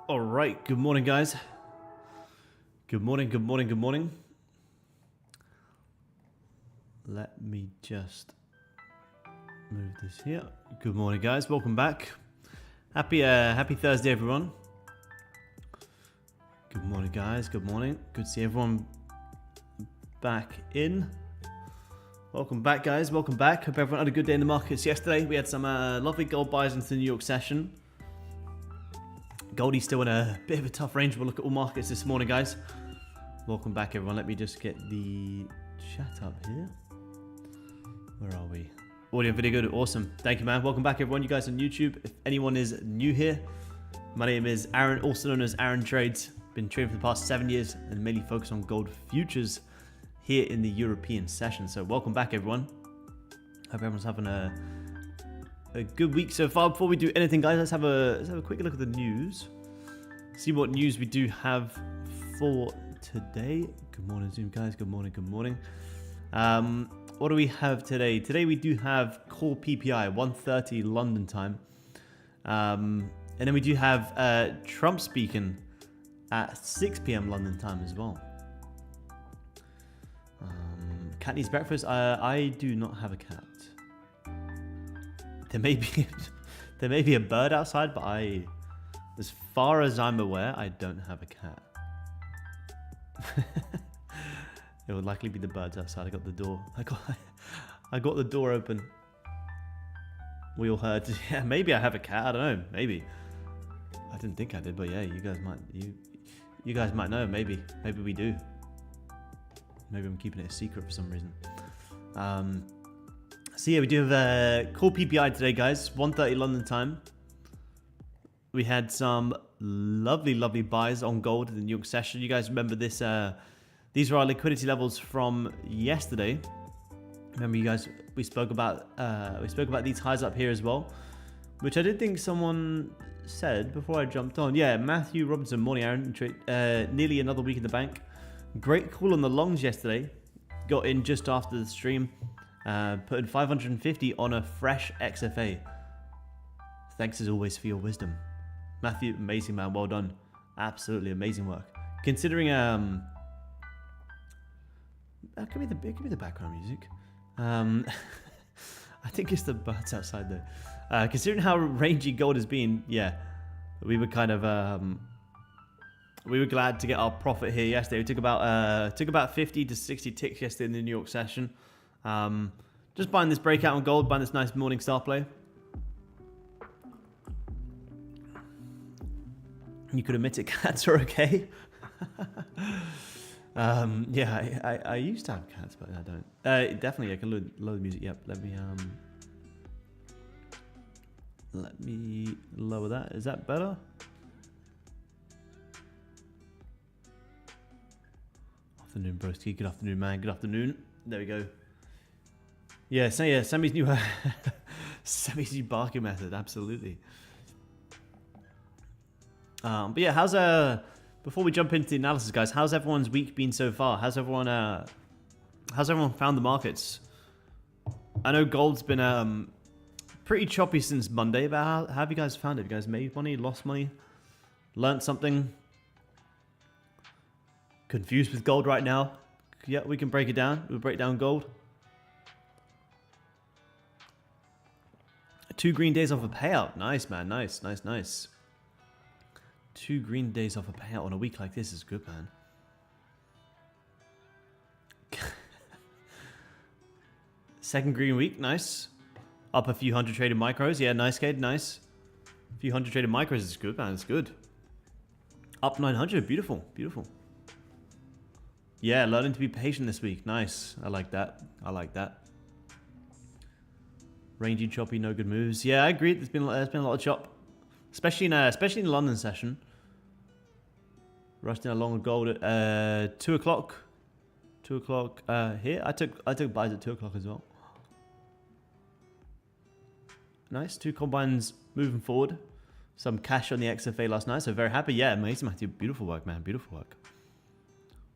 All right, good morning, guys. Good morning, good morning, good morning. Let me just move this here. Good morning, guys. Welcome back. Happy Thursday, everyone. Good morning, guys. Good morning. Good to see everyone back in. Welcome back, guys. Welcome back. Hope everyone had a good day in the markets yesterday. We had some lovely gold buys into the New York session. Goldie's still in a bit of a tough range. We'll look at all markets this morning, guys. Welcome back, everyone. Let me just get the chat up here. Where are we? Audio and video good. Awesome. Thank you, man. Welcome back, everyone. You guys on YouTube. If anyone is new here, my name is Aaron, also known as Aaron Trades. Been trading for the past 7 years and mainly focused on gold futures here in the European session. So welcome back, everyone. Hope everyone's having a good week so far. Before we do anything, guys, let's have a quick look at the news. See what news we do have for today. Good morning, Zoom, guys. Good morning, good morning. What do we have today? Today we do have core PPI, 1:30 London time. And then we do have Trump speaking at 6 p.m. London time as well. Cat needs breakfast. I do not have a cat. There may be a bird outside, but as far as I'm aware, I don't have a cat. It would likely be the birds outside. I got the door. I got the door open. We all heard. Yeah, maybe I have a cat. I don't know. Maybe. I didn't think I did, but yeah, you guys might. You guys might know. Maybe we do. Maybe I'm keeping it a secret for some reason. So yeah, we do have core PPI today, guys. 1:30 London time. We had some lovely buys on gold in the New York session. You guys remember this? These are our liquidity levels from yesterday. Remember, you guys, we spoke about these highs up here as well, which I did think someone said before I jumped on. Yeah, Matthew Robinson, morning, Aaron. Nearly another week in the bank. Great call on the longs yesterday. Got in just after the stream. Put in 550 on a fresh XFA. Thanks as always for your wisdom. Matthew, amazing, man. Well done. Absolutely amazing work. Considering give me the background music. I think it's the birds outside though. Considering how rangy gold has been, yeah, we were kind of we were glad to get our profit here yesterday. We took about 50 to 60 ticks yesterday in the New York session. Just buying this breakout on gold, buying this nice morning star play. You could admit it, cats are okay. Yeah, I used to have cats, but I don't. Definitely, I can load the music. Yep, let me lower that. Is that better? Afternoon, broski. Good afternoon, man. Good afternoon. There we go. Yeah, so yeah, Sammy's new barking method, absolutely. But yeah, before we jump into the analysis, guys, how's everyone's week been so far? How's everyone found the markets? I know gold's been pretty choppy since Monday, but how have you guys found it? Have you guys made money, lost money, learned something? Confused with gold right now? Yeah, we can break it down. We'll break down gold. 2 green days off a payout. Nice, man. Nice. 2 green days off a payout on a week like this is good, man. Second green week. Nice. Up a few hundred traded micros. Yeah, nice, Cade. Nice. A few hundred traded micros is good, man. It's good. Up 900. Beautiful. Yeah, learning to be patient this week. Nice. I like that. Rangy, choppy, no good moves. Yeah, I agree. There's been a lot of chop, especially in the London session. Rushed in along with gold at 2 o'clock. 2 o'clock here. I took buys at 2 o'clock as well. Nice. 2 combines moving forward. Some cash on the XFA last night, so very happy. Yeah, amazing, Matthew. Beautiful work, man. Beautiful work.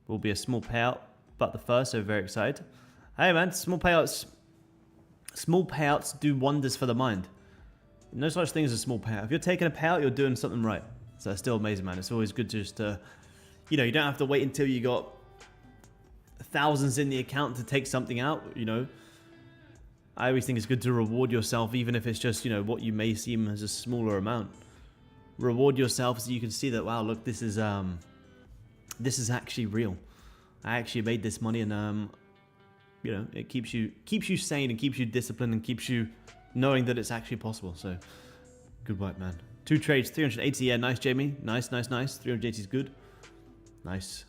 Will be a small payout, but the first, so very excited. Hey, man, small payouts do wonders for the mind. No such thing as a small payout. If you're taking a payout, you're doing something right. So it's still amazing, man. It's always good just to, you know, you don't have to wait until you got thousands in the account to take something out, you know. I always think it's good to reward yourself, even if it's just, you know, what you may seem as a smaller amount. Reward yourself so you can see that, wow, look, this is actually real. I actually made this money, and you know, it keeps you sane and keeps you disciplined and keeps you knowing that it's actually possible. So good work, man. 2 trades, 380. Yeah, nice, Jamie. Nice. 380 is good. Nice.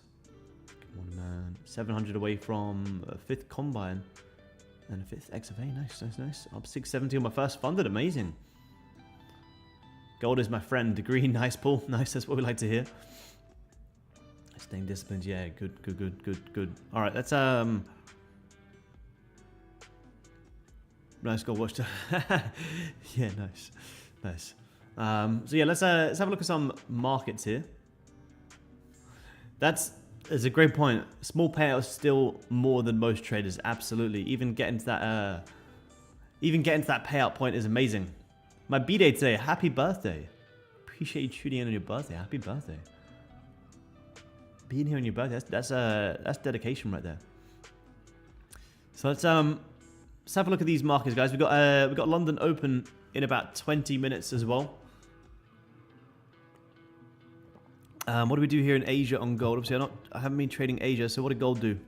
Come on, man. 700 away from a 5th combine and a 5th XFA. Nice. Up 670 on my first funded. Amazing. Gold is my friend. Green, nice, Paul. Nice. That's what we like to hear. Staying disciplined. Yeah, good. All right, let's nice gold watch. Yeah, nice. So yeah, let's have a look at some markets here. That's a great point. Small payouts still more than most traders. Absolutely. Even getting to that payout point is amazing. My B-day today. Happy birthday. Appreciate you tuning in on your birthday. Happy birthday. Being here on your birthday. That's dedication right there. So let's have a look at these markets, guys. We got London open in about 20 minutes as well. What do we do here in Asia on gold? Obviously, I haven't been trading Asia, so what did gold do?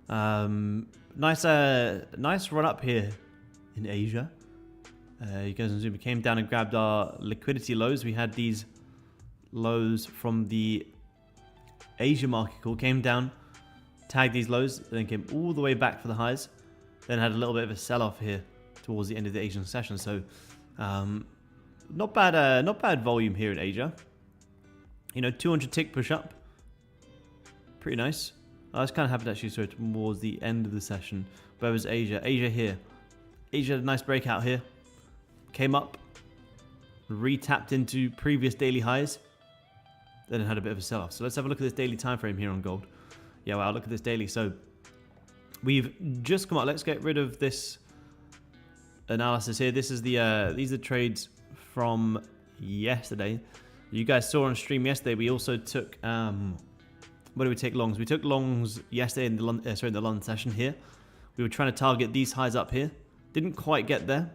Nice run up here in Asia. You guys on Zoom, we came down and grabbed our liquidity lows. We had these lows from the Asia market call, came down, tagged these lows, then came all the way back for the highs, then had a little bit of a sell-off here towards the end of the Asian session. So not bad volume here in Asia. You know, 200 tick push up, pretty nice. I was kind of happy actually, so towards the end of the session. Where was Asia? Asia here. Asia had a nice breakout here. Came up, re-tapped into previous daily highs, then it had a bit of a sell-off. So let's have a look at this daily time frame here on gold. Yeah, wow, look at this daily. So we've just come up. Let's get rid of this analysis here. This is these are trades from yesterday. You guys saw on stream yesterday. We also took where do we take longs? We took longs yesterday in the London session here. We were trying to target these highs up here. Didn't quite get there,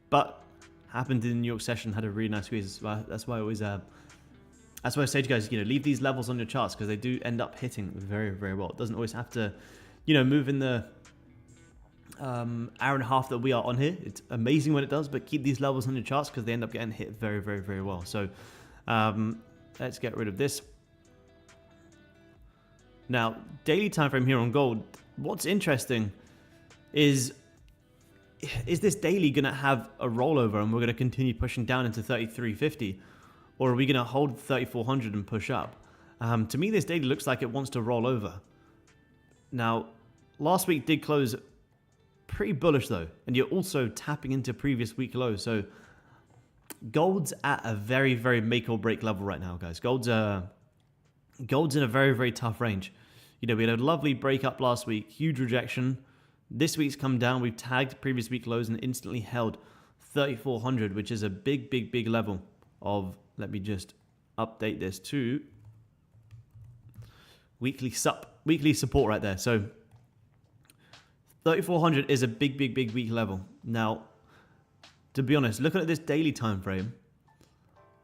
but happened in the New York session. Had a really nice squeeze. That's why I always that's why I say to you guys, you know, leave these levels on your charts because they do end up hitting very, very well. It doesn't always have to, you know, move in the hour and a half that we are on here. It's amazing when it does, but keep these levels on your charts because they end up getting hit very, very, very well. So let's get rid of this. Now, daily time frame here on gold. What's interesting is this daily going to have a rollover and we're going to continue pushing down into 3350? Or are we going to hold 3400 and push up? To me, this daily looks like it wants to roll over. Now, last week did close pretty bullish though, and you're also tapping into previous week lows. So gold's at a very, very make or break level right now, guys. Gold's in a very, very tough range. You know, we had a lovely break up last week, huge rejection. This week's come down. We've tagged previous week lows and instantly held 3400, which is a big, big, big level of, let me just update this to weekly support right there. So 3400 is a big, big, big weak level. Now, to be honest, looking at this daily time frame,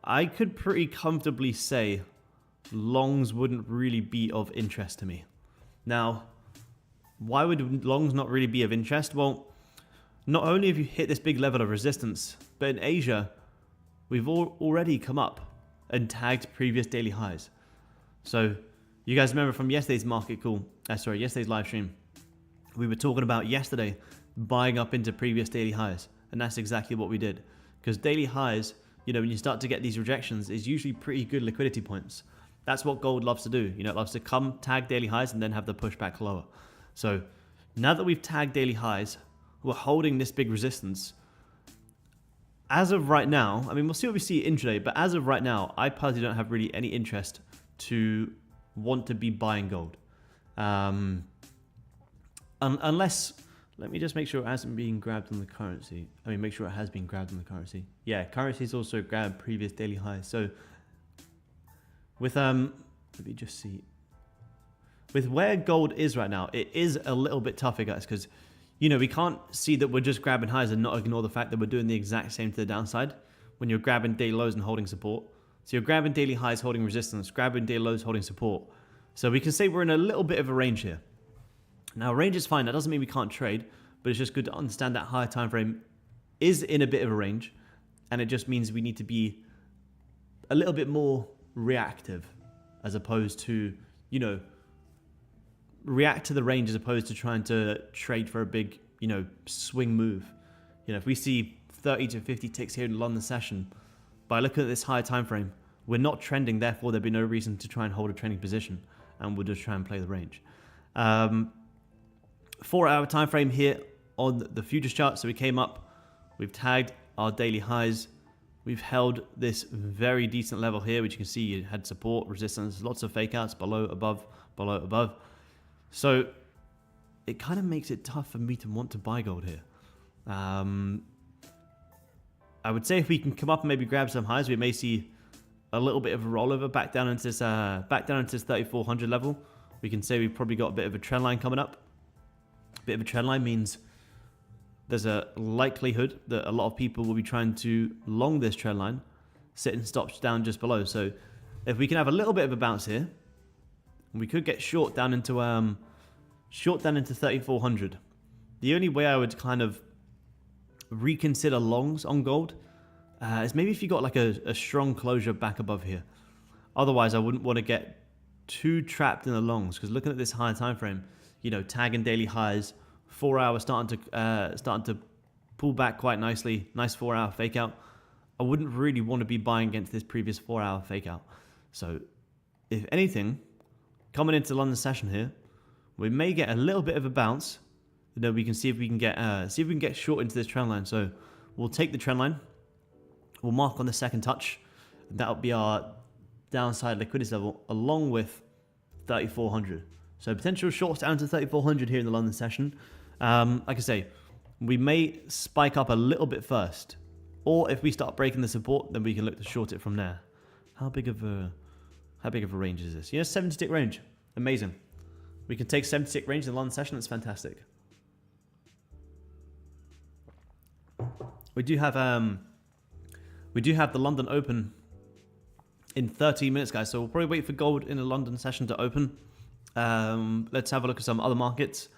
I could pretty comfortably say longs wouldn't really be of interest to me. Now, why would longs not really be of interest? Well, not only have you hit this big level of resistance, but in Asia, we've already come up and tagged previous daily highs. So you guys remember from yesterday's market call, yesterday's live stream, we were talking about yesterday buying up into previous daily highs. And that's exactly what we did. Because daily highs, you know, when you start to get these rejections, is usually pretty good liquidity points. That's what gold loves to do. You know, it loves to come, tag daily highs, and then have the pushback lower. So now that we've tagged daily highs, we're holding this big resistance. As of right now, I mean, we'll see what we see intraday, but as of right now, I personally don't have really any interest to want to be buying gold. Unless Let me just make sure it hasn't been grabbed on the currency. I mean, make sure it has been grabbed on the currency. Yeah, currency's also grabbed previous daily highs. So with let me just see. With where gold is right now, it is a little bit tougher, guys, because you know we can't see that we're just grabbing highs and not ignore the fact that we're doing the exact same to the downside when you're grabbing daily lows and holding support. So you're grabbing daily highs, holding resistance, grabbing daily lows, holding support. So we can say we're in a little bit of a range here. Now, range is fine. That doesn't mean we can't trade, but it's just good to understand that higher time frame is in a bit of a range, and it just means we need to be a little bit more reactive as opposed to, you know, react to the range as opposed to trying to trade for a big, you know, swing move. You know, if we see 30 to 50 ticks here in the London session, by looking at this higher time frame, we're not trending, therefore there'd be no reason to try and hold a trending position, and we'll just try and play the range. 4-hour time frame here on the futures chart. So we came up, we've tagged our daily highs, we've held this very decent level here, which you can see you had support, resistance, lots of fake outs, below, above, below, above. So it kind of makes it tough for me to want to buy gold here. I would say if we can come up and maybe grab some highs, we may see a little bit of a rollover back down into this 3,400 level. We can say we've probably got a bit of a trend line coming up. A bit of a trend line means there's a likelihood that a lot of people will be trying to long this trend line, setting stops down just below. So if we can have a little bit of a bounce here, we could get short down into 3,400. The only way I would kind of reconsider longs on gold is maybe if you got like a strong closure back above here. Otherwise, I wouldn't want to get too trapped in the longs, because looking at this higher time frame, you know, tagging daily highs, 4 hours starting to pull back quite nicely. Nice 4 hour fake out. I wouldn't really want to be buying against this previous 4 hour fake out. So if anything, coming into the London session here, we may get a little bit of a bounce. And then we can see if we can get short into this trend line. So we'll take the trend line. We'll mark on the second touch. That'll be our downside liquidity level along with 3,400. So potential shorts down to 3,400 here in the London session. Like I say, we may spike up a little bit first, or if we start breaking the support, then we can look to short it from there. How big of a range is this? Yeah, 70-tick range. Amazing. We can take 70-tick range in the London session. That's fantastic. We do have the London Open in 13 minutes, guys. So we'll probably wait for gold in the London session to open. Let's have a look at some other markets.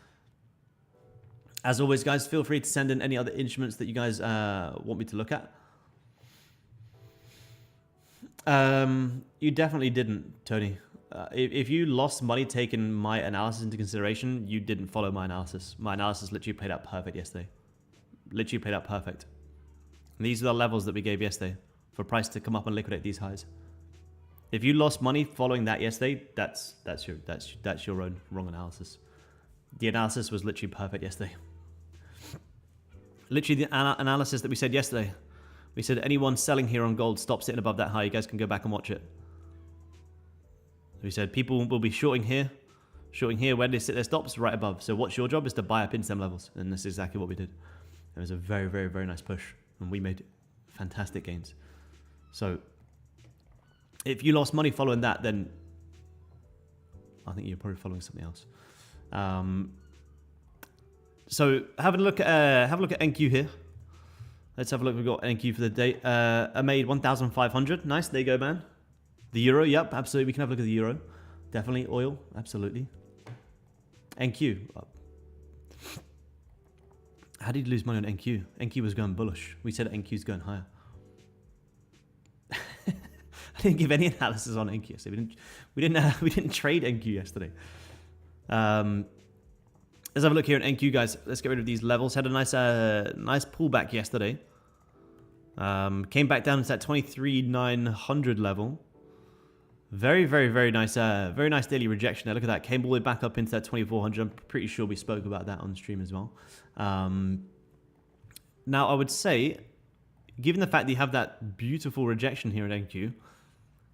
As always, guys, feel free to send in any other instruments that you guys want me to look at. You definitely didn't, Tony. If you lost money taking my analysis into consideration, you didn't follow my analysis. My analysis literally played out perfect yesterday. Literally played out perfect. And these are the levels that we gave yesterday for price to come up and liquidate these highs. If you lost money following that yesterday, that's your own wrong analysis. The analysis was literally perfect yesterday. Literally the analysis that we said yesterday. We said anyone selling here on gold, stop sitting above that high. You guys can go back and watch it. We said people will be shorting here. Shorting here where they sit their stops right above. So what's your job is to buy up into them levels. And that's exactly what we did. It was a very, very, very nice push. And we made fantastic gains. So if you lost money following that, then I think you're probably following something else. So have a look at NQ here. Let's have a look. We've got NQ for the day. I made 1,500. Nice. There you go, man. The euro. Yep, absolutely. We can have a look at the euro. Definitely oil. Absolutely. NQ. How did you lose money on NQ? NQ was going bullish. We said NQ's going higher. I didn't give any analysis on NQ yesterday. We didn't trade NQ yesterday. Let's have a look here at NQ, guys. Let's get rid of these levels. Had a nice pullback yesterday. Came back down to that 23,900 level. Very, very, very nice daily rejection there. Look at that. Came all the way back up into that 2,400. I'm pretty sure we spoke about that on stream as well. Now, I would say, given the fact that you have that beautiful rejection here at NQ,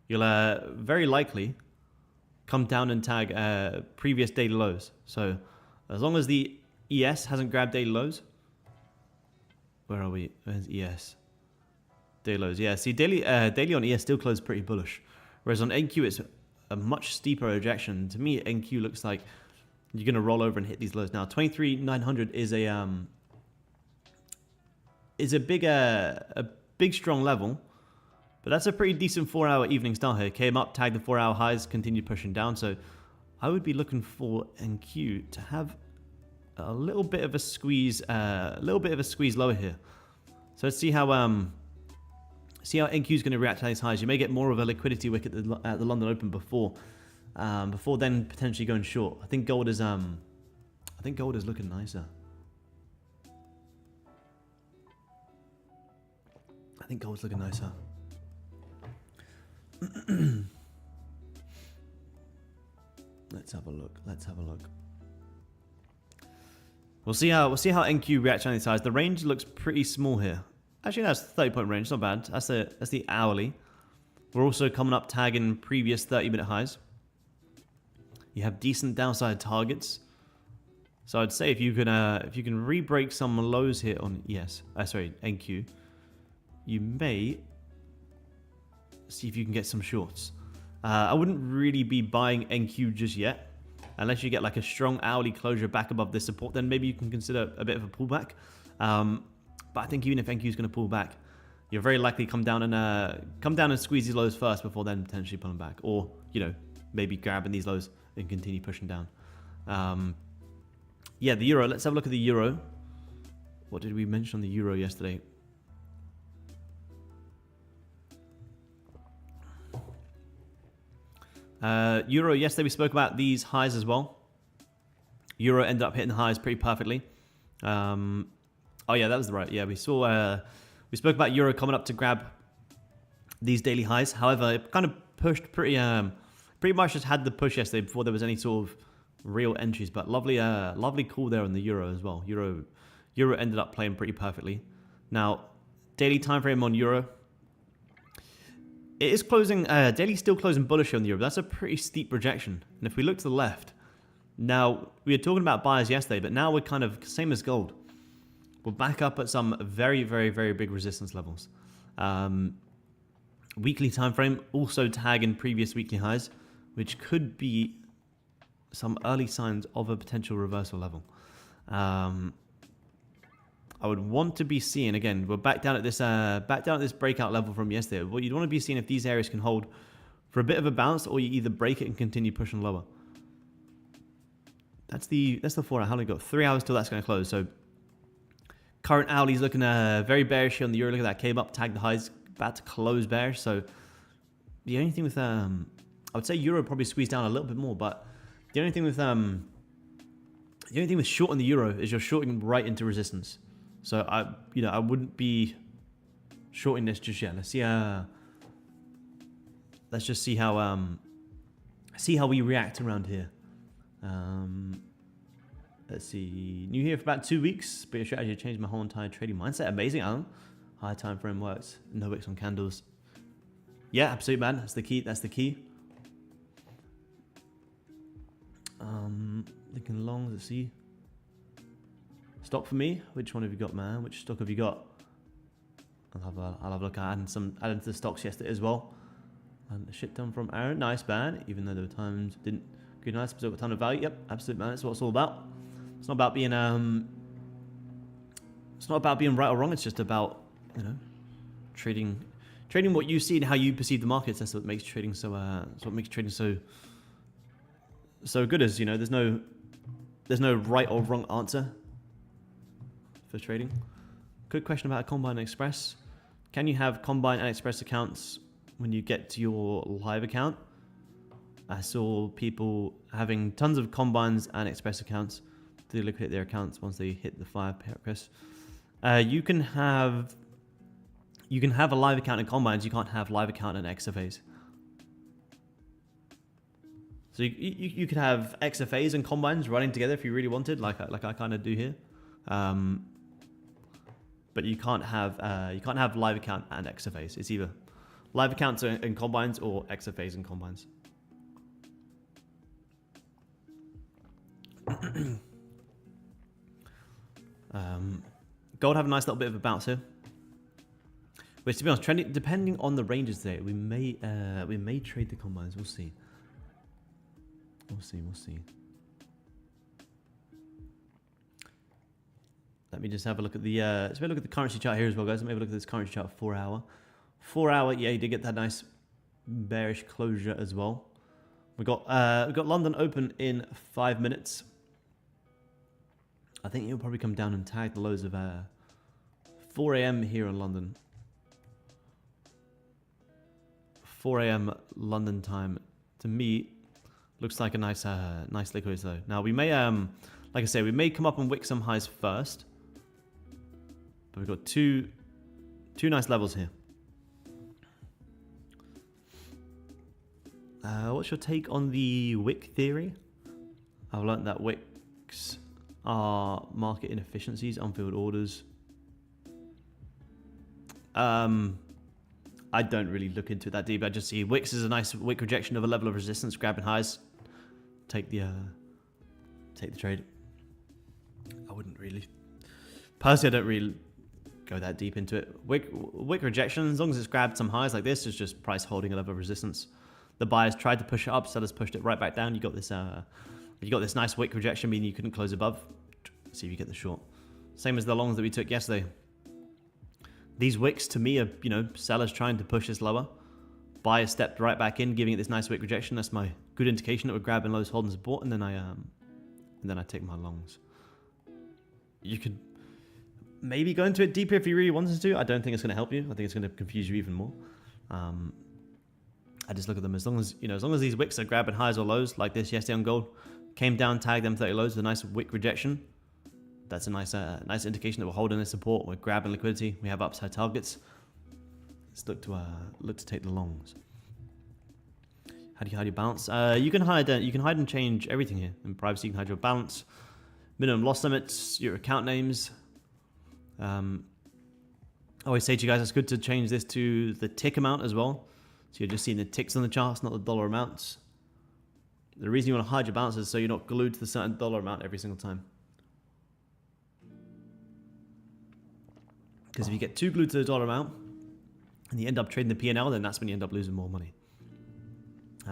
you'll very likely come down and tag previous daily lows. So as long as the ES hasn't grabbed daily lows. Where are we? Where's ES? Daily lows. Yeah, see, daily on ES still closed pretty bullish. Whereas on NQ, it's a much steeper rejection. To me, NQ looks like you're going to roll over and hit these lows. Now, 23,900 is a big strong level, but that's a pretty decent 4-hour evening start here. Came up, tagged the 4-hour highs, continued pushing down. So I would be looking for NQ to have a little bit of a squeeze, lower here. So let's see how NQ is going to react to these highs. You may get more of a liquidity wick at the London Open before then potentially going short. I think gold is looking nicer. I think gold's looking nicer. Let's have a look. We'll see how NQ reacts on these highs. The range looks pretty small here. Actually, that's 30-point range. Not bad. That's the hourly. We're also coming up tagging previous 30-minute highs. You have decent downside targets. So I'd say if you can re-break some lows here on NQ, you may see if you can get some shorts. I wouldn't really be buying NQ just yet. Unless you get like a strong hourly closure back above this support, then maybe you can consider a bit of a pullback. But I think even if NQ is going to pull back, you're very likely come down and squeeze these lows first before then potentially pulling back, or maybe grabbing these lows and continue pushing down. Yeah, the euro. Let's have a look at the euro. What did we mention on the euro yesterday? Euro, yesterday we spoke about these highs as well. Euro ended up hitting the highs pretty perfectly. Oh yeah, that was right. Yeah, we spoke about Euro coming up to grab these daily highs. However, it kind of pushed pretty much just had the push yesterday before there was any sort of real entries. But lovely call there on the Euro as well. Euro ended up playing pretty perfectly. Now, daily time frame on Euro. It is closing, daily still closing bullish on the euro. That's a pretty steep rejection. And if we look to the left, now we were talking about buyers yesterday, but now we're kind of same as gold. We're back up at some very, very, very big resistance levels. Weekly time frame also tagging previous weekly highs, which could be some early signs of a potential reversal level. I would want to be seeing, again, we're back down at this breakout level from yesterday. What you'd want to be seeing if these areas can hold for a bit of a bounce, or you either break it and continue pushing lower. That's the 4 hour. How long we got? 3 hours till that's going to close. So current hourly is looking very bearish here on the euro. Look at that, came up, tagged the highs, about to close bearish. So the only thing with I would say euro probably squeezed down a little bit more, but the only thing with shorting the euro is you're shorting right into resistance. So I wouldn't be shorting this just yet. Let's see. Let's just see how we react around here. Let's see. New here for about 2 weeks, but your strategy changed my whole entire trading mindset. Amazing, Alan. High time frame works. No wicks on candles. Yeah, absolutely, man. That's the key. That's the key. Looking long. Let's see. Stock for me. Which one have you got, man? Which stock have you got? I'll have a look. I added to the stocks yesterday as well. And a shit ton from Aaron. Nice, man. Even though there were times didn't good nice, but a ton of value. Yep, absolute, man. That's what it's all about. It's not about being it's not about being right or wrong. It's just about trading what you see and how you perceive the markets. That's what makes trading so. That's what makes trading so good. As there's no right or wrong answer for trading. Good question about Combine and Express. Can you have Combine and Express accounts when you get to your live account? I saw people having tons of Combines and Express accounts to liquidate their accounts once they hit the 5 payout request. You can have a live account in Combines. You can't have live account in XFAs. So you could have XFAs and Combines running together if you really wanted, like I kind of do here. But you can't have live account and XFAs. It's either live accounts and Combines or XFAs and Combines. Gold have a nice little bit of a bounce here. Which, to be honest, trending, depending on the ranges today, we may trade the combines. We'll see. We'll see. Let me just have a look at the let's have a look at the currency chart here as well, guys. Let me have a look at this currency chart 4 hour. 4 hour, yeah, you did get that nice bearish closure as well. We got London open in 5 minutes. I think it'll probably come down and tag the lows of 4 a.m. here in London. 4 a.m. London time, to me, looks like a nice liquidity though. Now we may, like I say, we may come up and wick some highs first, but we've got two nice levels here. What's your take on the wick theory? I've learned that wicks are market inefficiencies, unfilled orders. I don't really look into it that deep. I just see wicks is a nice wick rejection of a level of resistance, grabbing highs. Take the trade. I wouldn't really. Personally, I don't really go that deep into it. Wick rejection, as long as it's grabbed some highs like this, is just price holding a level of resistance. The buyers tried to push it up, sellers pushed it right back down. You got this nice wick rejection, meaning you couldn't close above. See if you get the short. Same as the longs that we took yesterday. These wicks to me are, sellers trying to push this lower. Buyers stepped right back in, giving it this nice wick rejection. That's my good indication that we're grabbing lows, holding support, and then I take my longs. You could maybe go into it deeper if you really wanted to. I don't think it's going to help you. I think it's going to confuse you even more. I just look at them as long as these wicks are grabbing highs or lows like this yesterday on gold, came down, tagged them 30 lows with a nice wick rejection. That's a nice indication that we're holding this support. We're grabbing liquidity. We have upside targets. Let's look to take the longs. How do you balance? You can hide and change everything here in privacy. You can hide your balance, minimum loss limits, your account names. I always say to you guys, it's good to change this to the tick amount as well. So you're just seeing the ticks on the charts, not the dollar amounts. The reason you want to hide your balance is so you're not glued to the certain dollar amount every single time. Because if you get too glued to the dollar amount and you end up trading the P&L, then that's when you end up losing more money.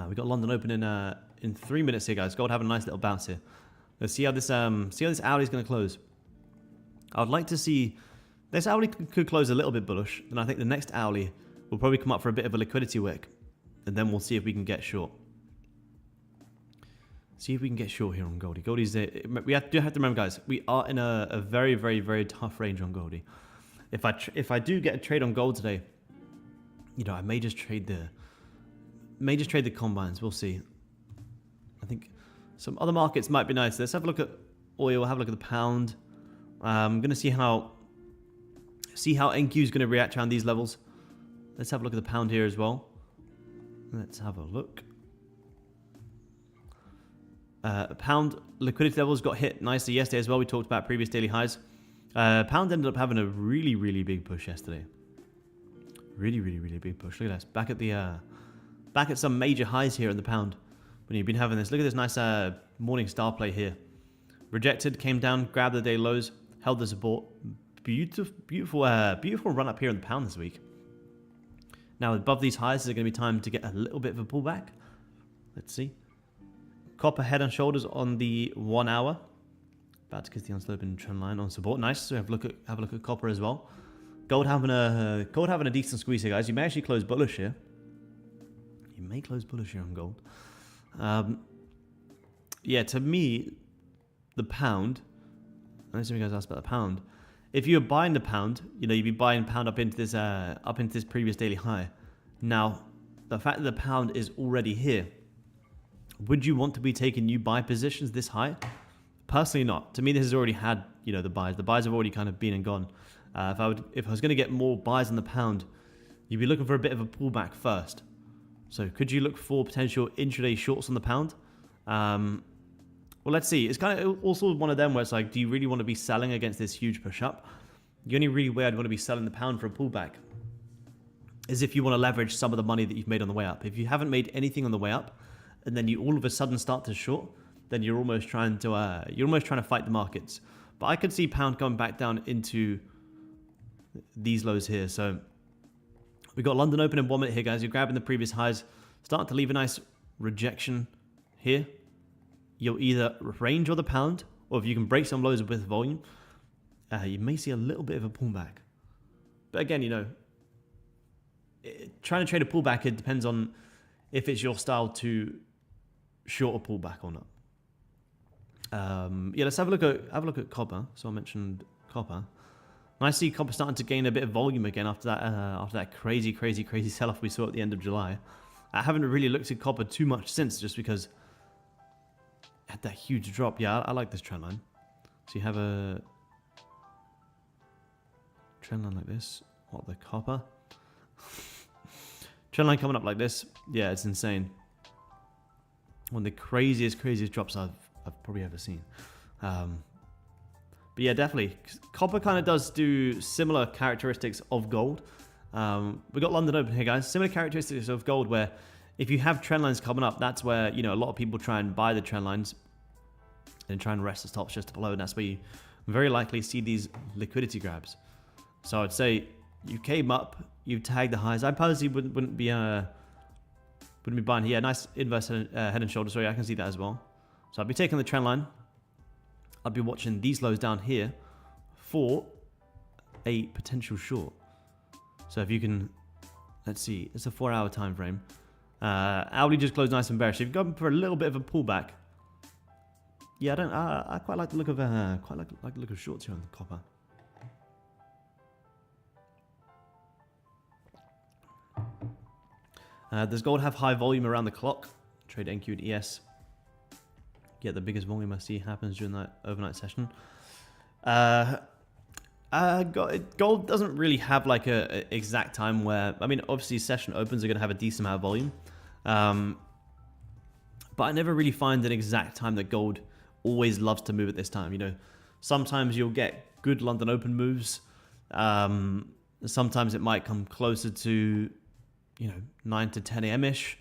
We got London open in 3 minutes here, guys. Gold having a nice little bounce here. Let's see how this hourly is going to close. I would like to see this hourly could close a little bit bullish, and I think the next hourly will probably come up for a bit of a liquidity wick, and then we'll see if we can get short. See if we can get short here on Goldie. Goldie's we have to remember, guys, we are in a very, very, very tough range on Goldie. If I do get a trade on gold today, I may just trade the combines. We'll see. I think some other markets might be nice. Let's have a look at oil. Have a look at the pound. I'm going to see how NQ is going to react around these levels. Let's have a look at the pound here as well. Let's have a look. Pound liquidity levels got hit nicely yesterday as well. We talked about previous daily highs. Pound ended up having a really, really big push yesterday. Really, really, really big push. Look at this. Back at some major highs here in the pound. When you've been having this. Look at this nice morning star play here. Rejected, came down, grabbed the day lows, held the support. Beautiful run up here in the pound this week. Now above these highs, is it going to be time to get a little bit of a pullback? Let's see. Copper head and shoulders on the 1 hour. About to kiss the unsloping trend line on support. Nice. So have a look at copper as well. Gold having a decent squeeze here, guys. You may actually close bullish here. You may close bullish here on gold. Yeah, to me, the pound. Let's see if you guys asked about the pound. If you're buying the pound, you'd be buying pound up into this previous daily high. Now, the fact that the pound is already here, would you want to be taking new buy positions this high? Personally, not. To me, this has already had the buys. The buys have already kind of been and gone. If I was going to get more buys in the pound, you'd be looking for a bit of a pullback first. So could you look for potential intraday shorts on the pound? Well, let's see. It's kind of also one of them where it's like, do you really want to be selling against this huge push up? The only really way I'd want to be selling the pound for a pullback is if you want to leverage some of the money that you've made on the way up. If you haven't made anything on the way up, and then you all of a sudden start to short, then you're almost trying to fight the markets. But I could see pound coming back down into these lows here. So we got London open in 1 minute here, guys. You're grabbing the previous highs, starting to leave a nice rejection here. You'll either range or the pound, or if you can break some lows with volume, you may see a little bit of a pullback. But again, you know, trying to trade a pullback, it depends on if it's your style to short a pullback or not. Yeah, let's have a look at copper. So I mentioned copper. And I see copper starting to gain a bit of volume again after that crazy sell-off we saw at the end of July. I haven't really looked at copper too much since, just because it had that huge drop. Yeah, I like this trend line. So you have a trend line like this. What, the copper? Trend line coming up like this. Yeah, it's insane. One of the craziest drops I've probably ever seen. But yeah, definitely. Copper kind of does do similar characteristics of gold. We got London open here, guys. Similar characteristics of gold, where if you have trend lines coming up, that's where, you know, a lot of people try and buy the trend lines and try and rest the stops just below. And that's where you very likely see these liquidity grabs. So I'd say you came up, you tagged the highs. I personally wouldn't be buying here. Nice inverse head and shoulder. Sorry, I can see that as well. So I'd be taking the trend line. I'd be watching these lows down here for a potential short. So if you can, let's see, it's a 4-hour time frame. Hourly just closed nice and bearish. So if you've gone for a little bit of a pullback, yeah, I quite like the look of shorts here on the copper. Does gold have high volume around the clock? Trade NQ and ES. Yeah, the biggest volume I see happens during that overnight session. Gold doesn't really have like a exact time where, I mean, obviously session opens are going to have a decent amount of volume. But I never really find an exact time that gold always loves to move at this time. You know, sometimes you'll get good London Open moves. Sometimes it might come closer to, you know, 9 to 10 a.m.-ish.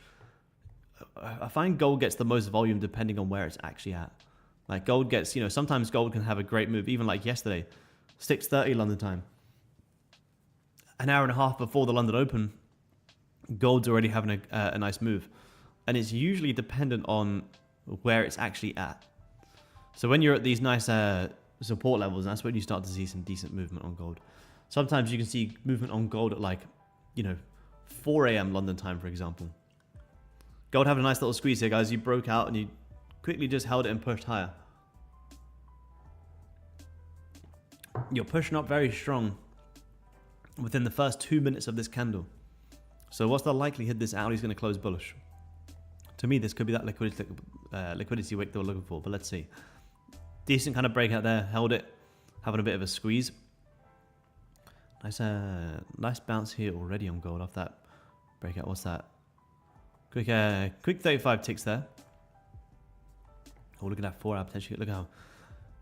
I find gold gets the most volume depending on where it's actually at. Like gold gets, you know, sometimes gold can have a great move, even like yesterday, 6:30 London time. An hour and a half before the London Open, gold's already having a nice move. And it's usually dependent on where it's actually at. So when you're at these nice support levels, that's when you start to see some decent movement on gold. Sometimes you can see movement on gold at like, you know, 4 a.m. London time, for example. Gold having a nice little squeeze here, guys. You broke out and you quickly just held it and pushed higher. You're pushing up very strong within the first 2 minutes of this candle. So what's the likelihood this hourly is going to close bullish? To me, this could be that liquidity wick they were looking for, but let's see. Decent kind of breakout there. Held it. Having a bit of a squeeze. Nice bounce here already on gold off that breakout. What's that? Quick 35 ticks there. Oh, look at that 4 hour potential. Look how,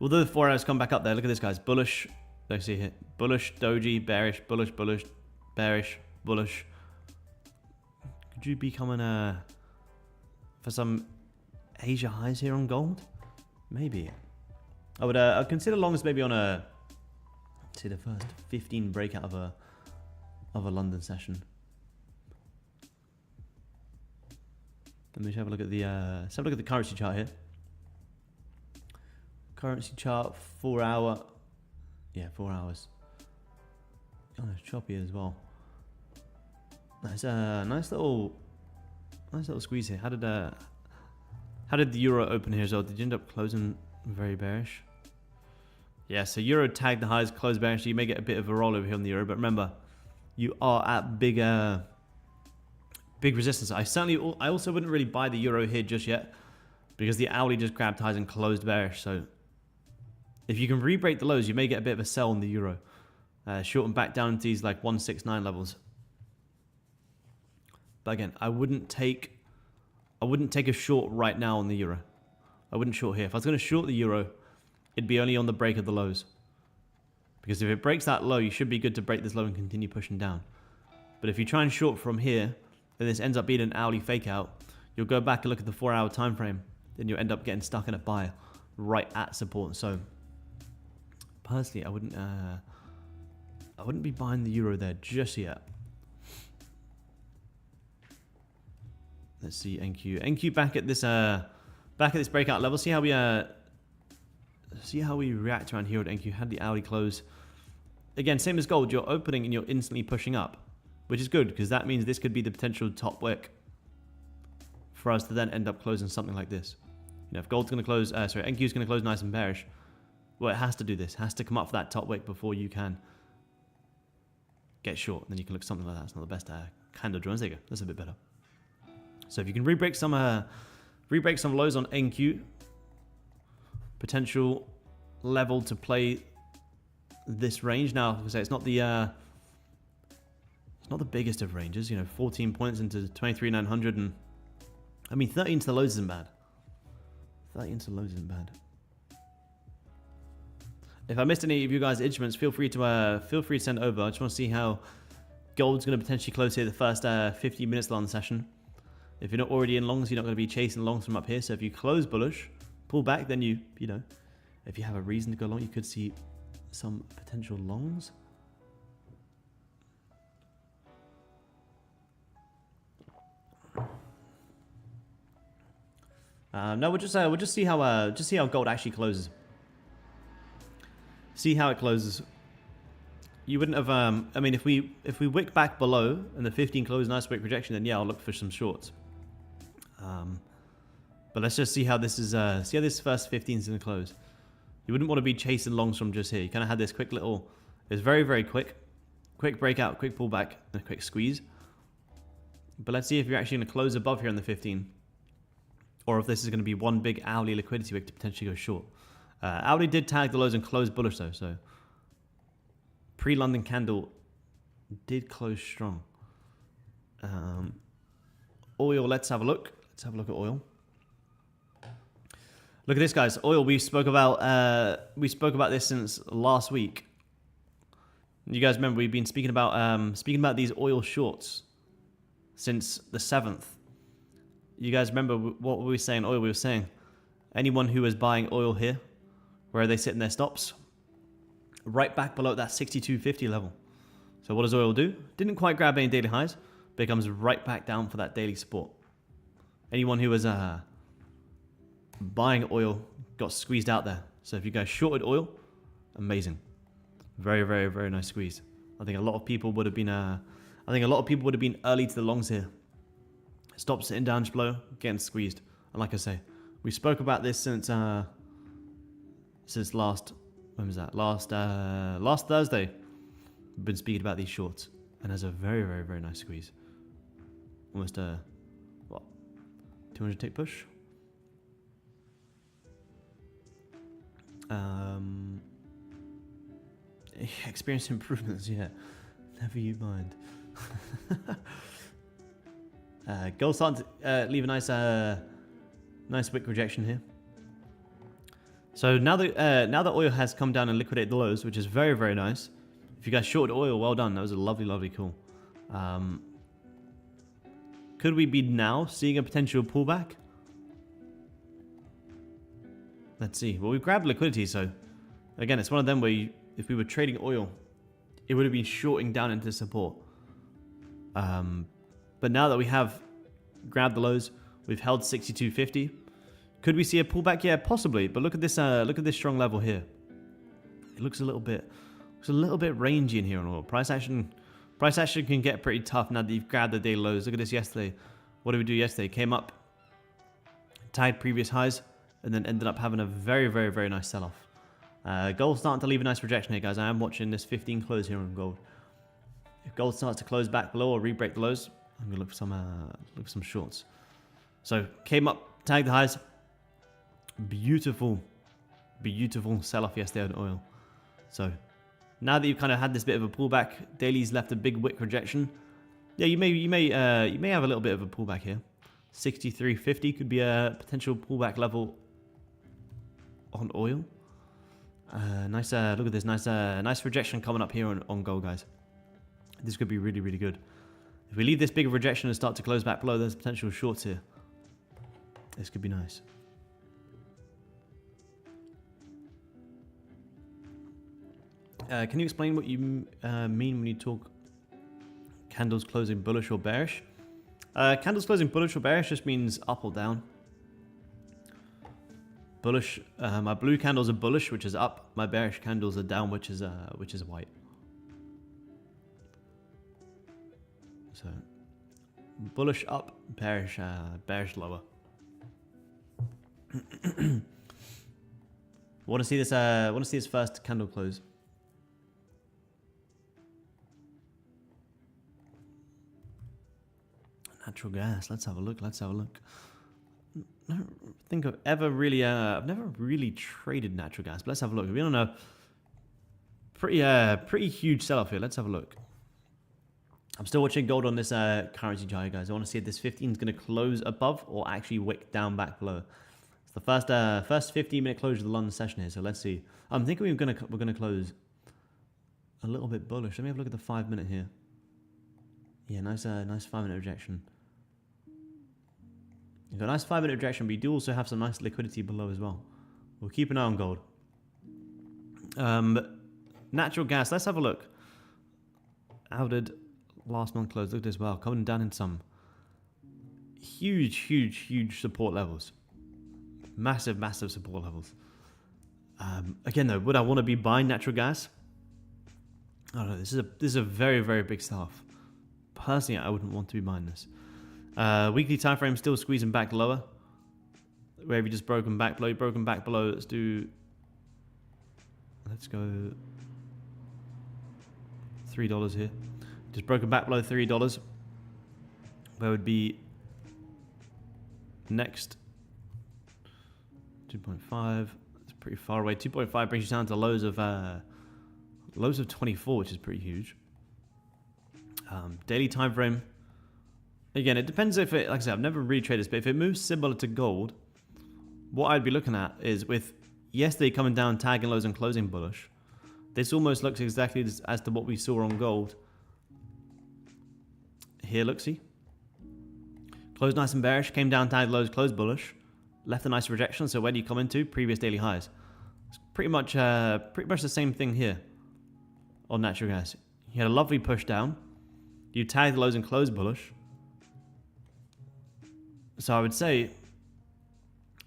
although the 4 hours come back up there, look at this, guys. Bullish. Let's see here. Bullish, doji, bearish, bullish, bullish, bearish, bullish. Could you be coming for some Asia highs here on gold? Maybe. I would I'd consider longs maybe on a, say, the first 15 breakout of a London session. Let me just have a look at the currency chart here. Currency chart, 4 hour. Yeah, 4 hours. Oh, it's choppy as well. Nice, nice little squeeze here. How did the euro open here as well? Did you end up closing very bearish? Yeah, so euro tagged the highs, closed bearish. So you may get a bit of a roll over here on the euro, but remember, you are at big resistance. I also wouldn't really buy the euro here just yet, because the hourly just grabbed highs and closed bearish. So if you can re-break the lows, you may get a bit of a sell on the euro. Shorten back down to these like 169 levels. But again, I wouldn't take a short right now on the euro. I wouldn't short here. If I was going to short the euro, it'd be only on the break of the lows. Because if it breaks that low, you should be good to break this low and continue pushing down. But if you try and short from here, then this ends up being an hourly fake out. You'll go back and look at the 4 hour time frame, then you'll end up getting stuck in a buy right at support. So Personally, I wouldn't be buying the euro there just yet. Let's see NQ. NQ back at this breakout level. See how we react around here at NQ. Had the hourly close. Again, same as gold. You're opening and you're instantly pushing up, which is good because that means this could be the potential top wick for us to then end up closing something like this. You know, if gold's going to close, NQ is going to close nice and bearish. Well, it has to do this. It has to come up for that top wick before you can get short. Then you can look something like that. It's not the best candle drawings. There you go. That's a bit better. So if you can re-break some lows on NQ, potential level to play this range. Now, I say it's not the biggest of ranges. You know, 14 points into 23,900, and I mean 13 to the lows isn't bad. 13 to the lows isn't bad. If I missed any of you guys' instruments, feel free to send over. I just want to see how gold's going to potentially close here the first 15 minutes long session. If you're not already in longs, you're not going to be chasing longs from up here. So if you close bullish, pull back, then you know, if you have a reason to go long, you could see some potential longs. No, we'll just see how gold actually closes. See how it closes. You wouldn't have. I mean, if we wick back below and the 15 close nice wick rejection, then yeah, I'll look for some shorts. But let's just see how this is. See how this first 15 is going to close. You wouldn't want to be chasing longs from just here. You kind of had this quick little. It's very, very quick breakout, quick pullback, and a quick squeeze. But let's see if you're actually going to close above here on the 15, or if this is going to be one big hourly liquidity wick to potentially go short. Hourly did tag the lows and close bullish though, so pre-London candle did close strong. Oil, let's have a look. Let's have a look at oil. Look at this, guys. Oil. We spoke about this since last week. You guys remember we've been speaking about these oil shorts since the 7th. You guys remember what were we saying? Oil. We were saying anyone who is buying oil here, where are they sitting their stops? Right back below that 62.50 level. So what does oil do? Didn't quite grab any daily highs, but it comes right back down for that daily support. Anyone who was buying oil got squeezed out there. So if you guys shorted oil, amazing, very, very, very nice squeeze. I think a lot of people would have been early to the longs here. Stop sitting down below, getting squeezed. And like I say, we spoke about this since last. When was that? Last Thursday. We've been speaking about these shorts, and there's a very, very, very nice squeeze. Almost a 200 tick push. Experience improvements, yeah. Never you mind. Gold starting to leave a nice wick rejection here. So now that oil has come down and liquidated the lows, which is very, very nice. If you guys shorted oil, well done. That was a lovely, lovely call. Could we be now seeing a potential pullback? Let's see. Well, we've grabbed liquidity, so again, it's one of them where if we were trading oil, it would have been shorting down into support. But now that we have grabbed the lows, we've held 62.50. Could we see a pullback? Yeah, possibly. But look at this strong level here. It looks a little bit rangy in here on oil. Price action can get pretty tough now that you've grabbed the daily lows. Look at this yesterday. What did we do yesterday? Came up, tagged previous highs, and then ended up having a very, very, very nice sell-off. Gold starting to leave a nice rejection here, guys. I am watching this 15 close here on gold. If gold starts to close back below or re-break the lows, I'm gonna look for some shorts. So came up, tagged the highs. Beautiful, beautiful sell-off yesterday on oil. So now that you've kind of had this bit of a pullback, daily's left a big wick rejection. Yeah, you may have a little bit of a pullback here. 63.50 could be a potential pullback level on oil. Nice. Look at this nice rejection coming up here on gold, guys. This could be really, really good. If we leave this big rejection and start to close back below, there's potential shorts here. This could be nice. Can you explain what you mean when you talk candles closing bullish or bearish? Candles closing bullish or bearish just means up or down. Bullish. My blue candles are bullish, which is up. My bearish candles are down, which is white. So bullish up, bearish lower. Want to see this? Want to see this first candle close? Natural gas. Let's have a look. Let's have a look. I don't think I've ever really. I've never really traded natural gas. But let's have a look. We don't know. Pretty huge sell-off here. Let's have a look. I'm still watching gold on this currency chart, guys. I want to see if this 15 is going to close above or actually wick down back below. It's the first 15-minute closure of the London session here. So let's see. I'm thinking we're gonna close a little bit bullish. Let me have a look at the 5-minute here. Yeah, nice 5-minute rejection. You've got a nice 5-minute rejection, but you do also have some nice liquidity below as well. We'll keep an eye on gold. Natural gas. Let's have a look. How did last month close? Look at this. Well, coming down in some huge support levels. Massive support levels. Again, though, would I want to be buying natural gas? I don't know. This is a very big sell-off. Personally, I wouldn't want to be buying this. Weekly time frame still squeezing back lower. Where have you just broken back below? Broken back below. Let's go $3 here. Just broken back below $3. Where would be next? 2.5. It's pretty far away. 2.5 brings you down to lows of 24, which is pretty huge. Daily time frame. Again, it depends if it, like I said, I've never really traded this, but if it moves similar to gold, what I'd be looking at is with yesterday coming down, tagging lows and closing bullish. This almost looks exactly as to what we saw on gold. Here, look, see? Closed nice and bearish, came down, tagged lows, closed bullish. Left a nice rejection, so where do you come into? Previous daily highs. It's pretty much the same thing here on natural gas. You had a lovely push down. You tagged lows and closed bullish. So I would say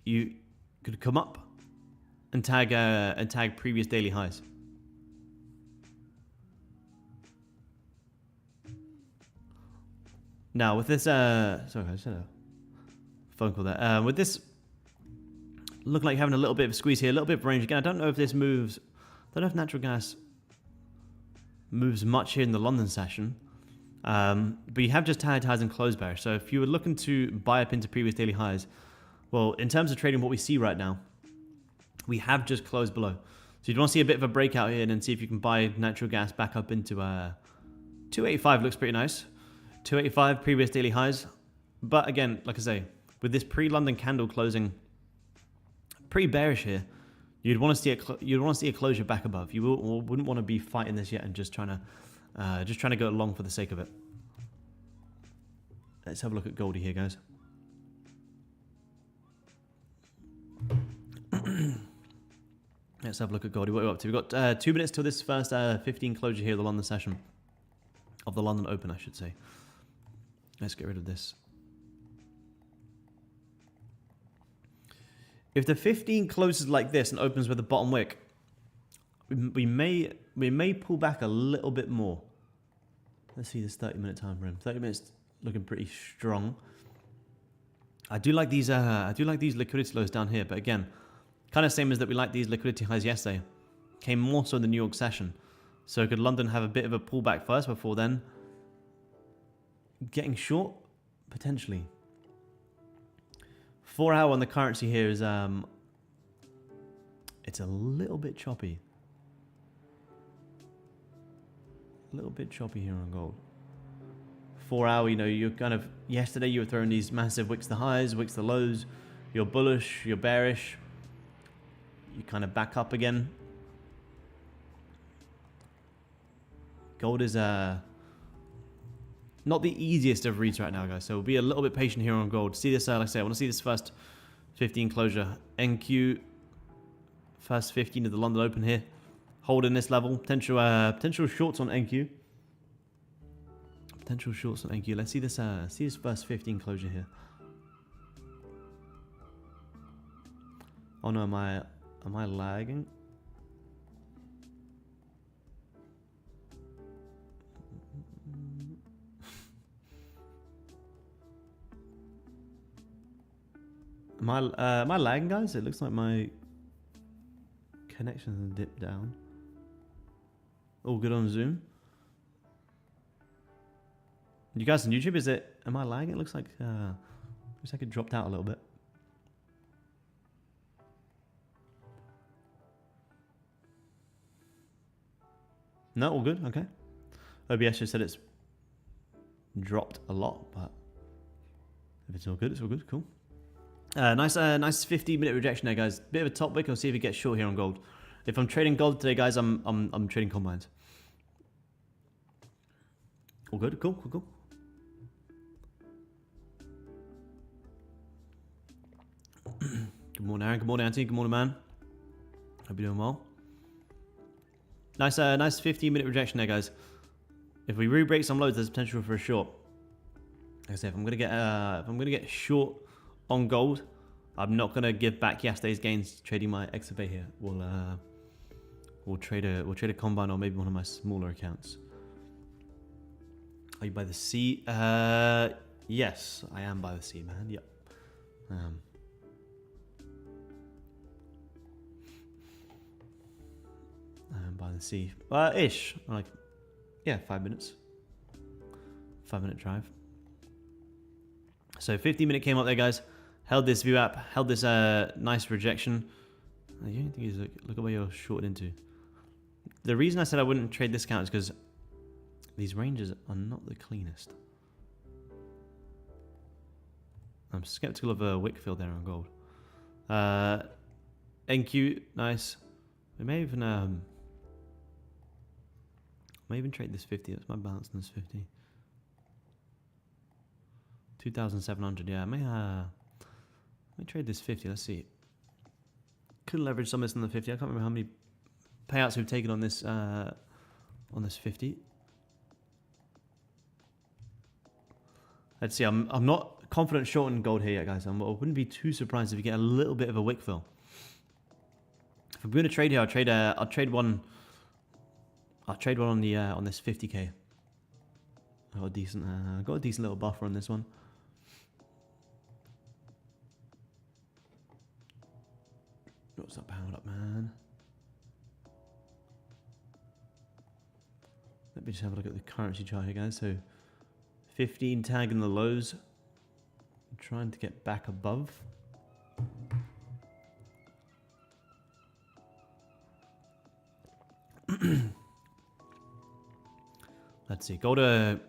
you could come up and tag previous daily highs. Now with this, sorry, I just had a phone call there. With this, looking like having a little bit of a squeeze here, a little bit of range again. I don't know if this moves. I don't know if natural gas moves much here in the London session. But you have just tagged highs and closed bearish. So if you were looking to buy up into previous daily highs, well, in terms of trading, what we see right now, we have just closed below. So you'd want to see a bit of a breakout here and then see if you can buy natural gas back up into 285. Looks pretty nice. 285 previous daily highs. But again, like I say, with this pre-London candle closing pretty bearish here, you'd want to see a closure back above. You wouldn't want to be fighting this yet and just trying to go along for the sake of it. Let's have a look at Goldie here, guys. Let's have a look at Goldie. What are we up to? We've got 2 minutes till this first 15 closure here of the London session. Of the London Open, I should say. Let's get rid of this. If the 15 closes like this and opens with the bottom wick, we may pull back a little bit more. Let's see this 30-minute time frame. 30 minutes looking pretty strong. I do like these liquidity lows down here, but again, kind of same as that we like these liquidity highs yesterday. Came more so in the New York session. So could London have a bit of a pullback first before then getting short? Potentially. 4 hour on the currency here is it's a little bit choppy. A little bit choppy here on gold. 4 hour, you know, you're kind of, yesterday you were throwing these massive wicks the highs, wicks the lows. You're bullish, you're bearish. You kind of back up again. Gold is not the easiest of reads right now, guys. So we'll be a little bit patient here on gold. See this, like I say, I want to see this first 15 closure. NQ, first 15 of the London Open here. holding this level. Potential shorts on NQ. Potential shorts on NQ. Let's see this first 15 closure here. Oh no, am I lagging? Am I lagging, guys? It looks like my connection has dipped down. All good on Zoom. You guys on YouTube, am I lagging? It looks like it dropped out a little bit. No, all good. Okay. OBS just said it's dropped a lot, but if it's all good, it's all good. Cool. Nice 15-minute rejection there, guys. Bit of a top wick. I'll see if it gets short here on gold. If I'm trading gold today, guys, I'm trading combines. All good. Cool. Good morning, Aaron. Good morning, Anthony. Good morning, man. Hope you're doing well. Nice 15-minute rejection there, guys. If we re-break some lows, there's potential for a short. Like I said, if I'm gonna get short on gold, I'm not gonna give back yesterday's gains trading my XFA here. We'll trade a combine or maybe one of my smaller accounts. Are you by the sea? Yes, I am by the sea, man. Yep. By the sea. Ish. Like, yeah, 5 minutes. 5-minute drive. So 15-minute came up there, guys. Held this view up. Held this nice rejection. The only thing is, look at where you're shorted into. The reason I said I wouldn't trade this account is because these ranges are not the cleanest. I'm skeptical of a wick fill there on gold. NQ, nice. We may even trade this 50. That's my balance in this 50. 2,700. Yeah, I may trade this 50. Let's see. Could leverage some of this on the 50. I can't remember how many payouts we've taken on this 50. Let's see. I'm not confident shorting gold here yet, guys. I wouldn't be too surprised if you get a little bit of a wick fill. If I'm going to trade here, I'll trade one on the on this 50k. I got a decent little buffer on this one. What's that pound up, man? Let me just have a look at the currency chart here, guys. So 15 tag in the lows. I'm trying to get back above. Let's see. Gold's a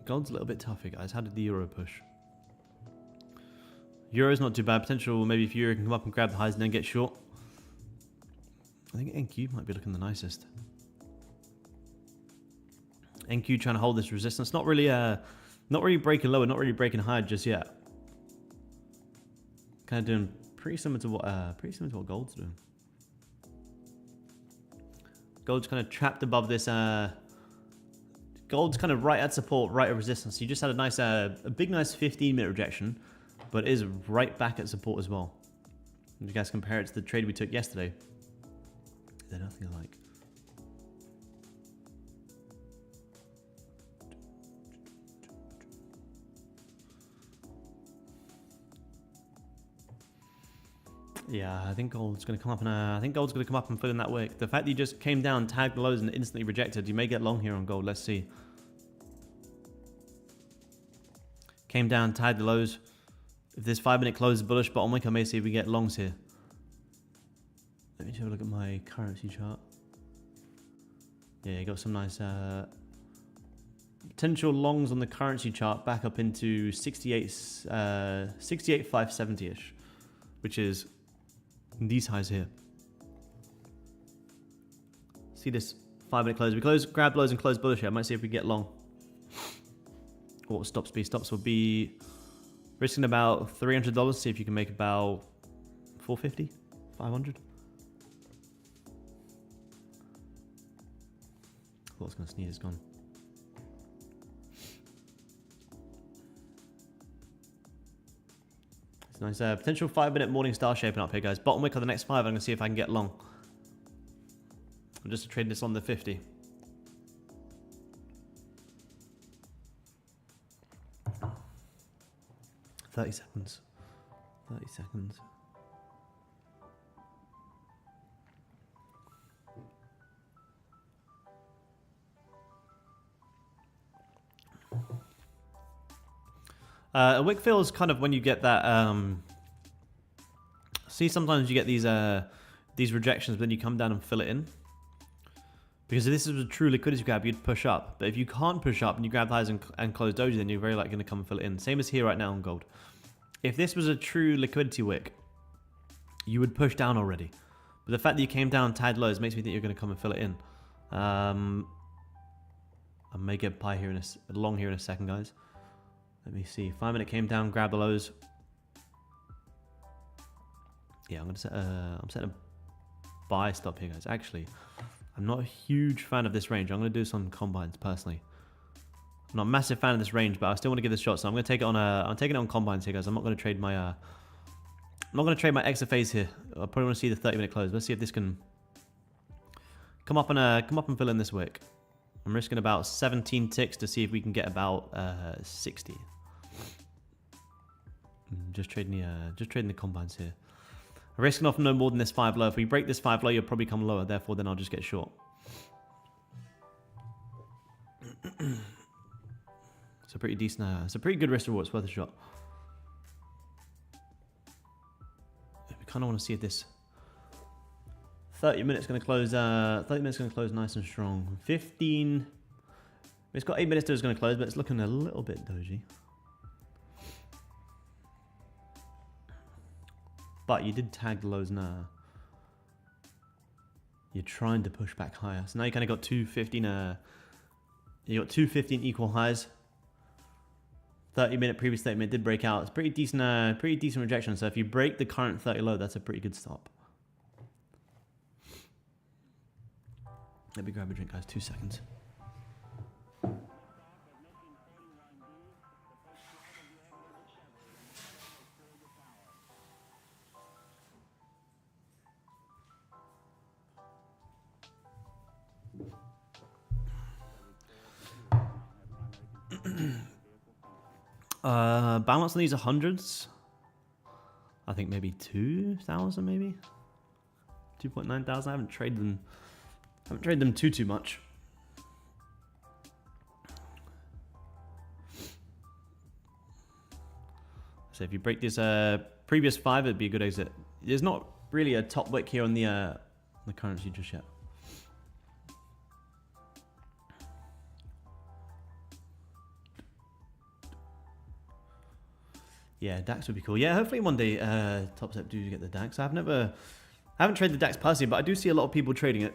little bit tough here, guys. How did the euro push? Euro's not too bad. Potential maybe if euro can come up and grab the highs and then get short. I think NQ might be looking the nicest. NQ trying to hold this resistance. Not really breaking lower, not really breaking higher just yet. Kind of doing pretty similar to what gold's doing. Gold's kind of trapped above this. Gold's kind of right at support, right at resistance. You just had a nice, a big nice 15-minute rejection, but it is right back at support as well. If you guys compare it to the trade we took yesterday, they're nothing alike. Yeah, I think gold's going to come up and fill in that wick. The fact that you just came down, tagged the lows, and instantly rejected, you may get long here on gold. Let's see. Came down, tagged the lows. If this 5-minute close is bullish bottom wick, I may see if we get longs here. Let me just have a look at my currency chart. Yeah, you got some nice potential longs on the currency chart back up into 68,570-ish, which is these highs here. See this 5-minute close. We grab lows and close bullish here. I might see if we get long. What will stops be? Stops will be risking about $300. See if you can make about 450, 500. Thought I was going to sneeze, it's gone. It's nice. Potential 5-minute morning star shaping up here, guys. Bottom wick of the next 5. I'm going to see if I can get long. I'm just trading this on the 50. $30 seconds. 30 seconds. A wick fill is kind of when you get that. See, sometimes you get these rejections, but then you come down and fill it in. Because if this is a true liquidity grab, you'd push up. But if you can't push up and you grab highs and close doji, then you're very likely going to come and fill it in. Same as here right now on gold. If this was a true liquidity wick, you would push down already. But the fact that you came down tagged lows makes me think you're going to come and fill it in. I may get pie here long here in a second, guys. Let me see. 5-minute came down, grab the lows. Yeah, I'm setting a buy stop here, guys. Actually, I'm not a huge fan of this range. I'm going to do some combines personally. I'm not a massive fan of this range, but I still want to give this a shot. So I'm going to take it on. I'm taking it on combines here, guys. I'm not going to trade my. I'm not going to trade my XFAs here. I probably want to see the 30-minute close. Let's see if this can come up and fill in this wick. I'm risking about 17 ticks to see if we can get about 60. Just trading the combines here. I'm risking off no more than this 5 low. If we break this 5 low, you'll probably come lower. Therefore, then I'll just get short. It's a pretty decent. It's a pretty good risk reward. It's worth a shot. We kind of want to see if this 30 minutes going to close. 30 minutes going to close nice and strong. 15. It's got 8 minutes till it's going to close, but it's looking a little bit doji. But you did tag the lows now. You're trying to push back higher. So now you kind of got 215. You got 215 equal highs. 30-minute previous statement did break out. It's pretty decent rejection. So if you break the current 30 low, that's a pretty good stop. Let me grab a drink, guys. 2 seconds. Balance on these are hundreds. I think maybe 2,000, maybe 2.9 thousand. I haven't traded them too much. So if you break this previous 5, it'd be a good exit. There's not really a top wick here on the currency just yet. Yeah, DAX would be cool. Yeah, hopefully one day Topstep do get the DAX. I haven't traded the DAX personally, but I do see a lot of people trading it.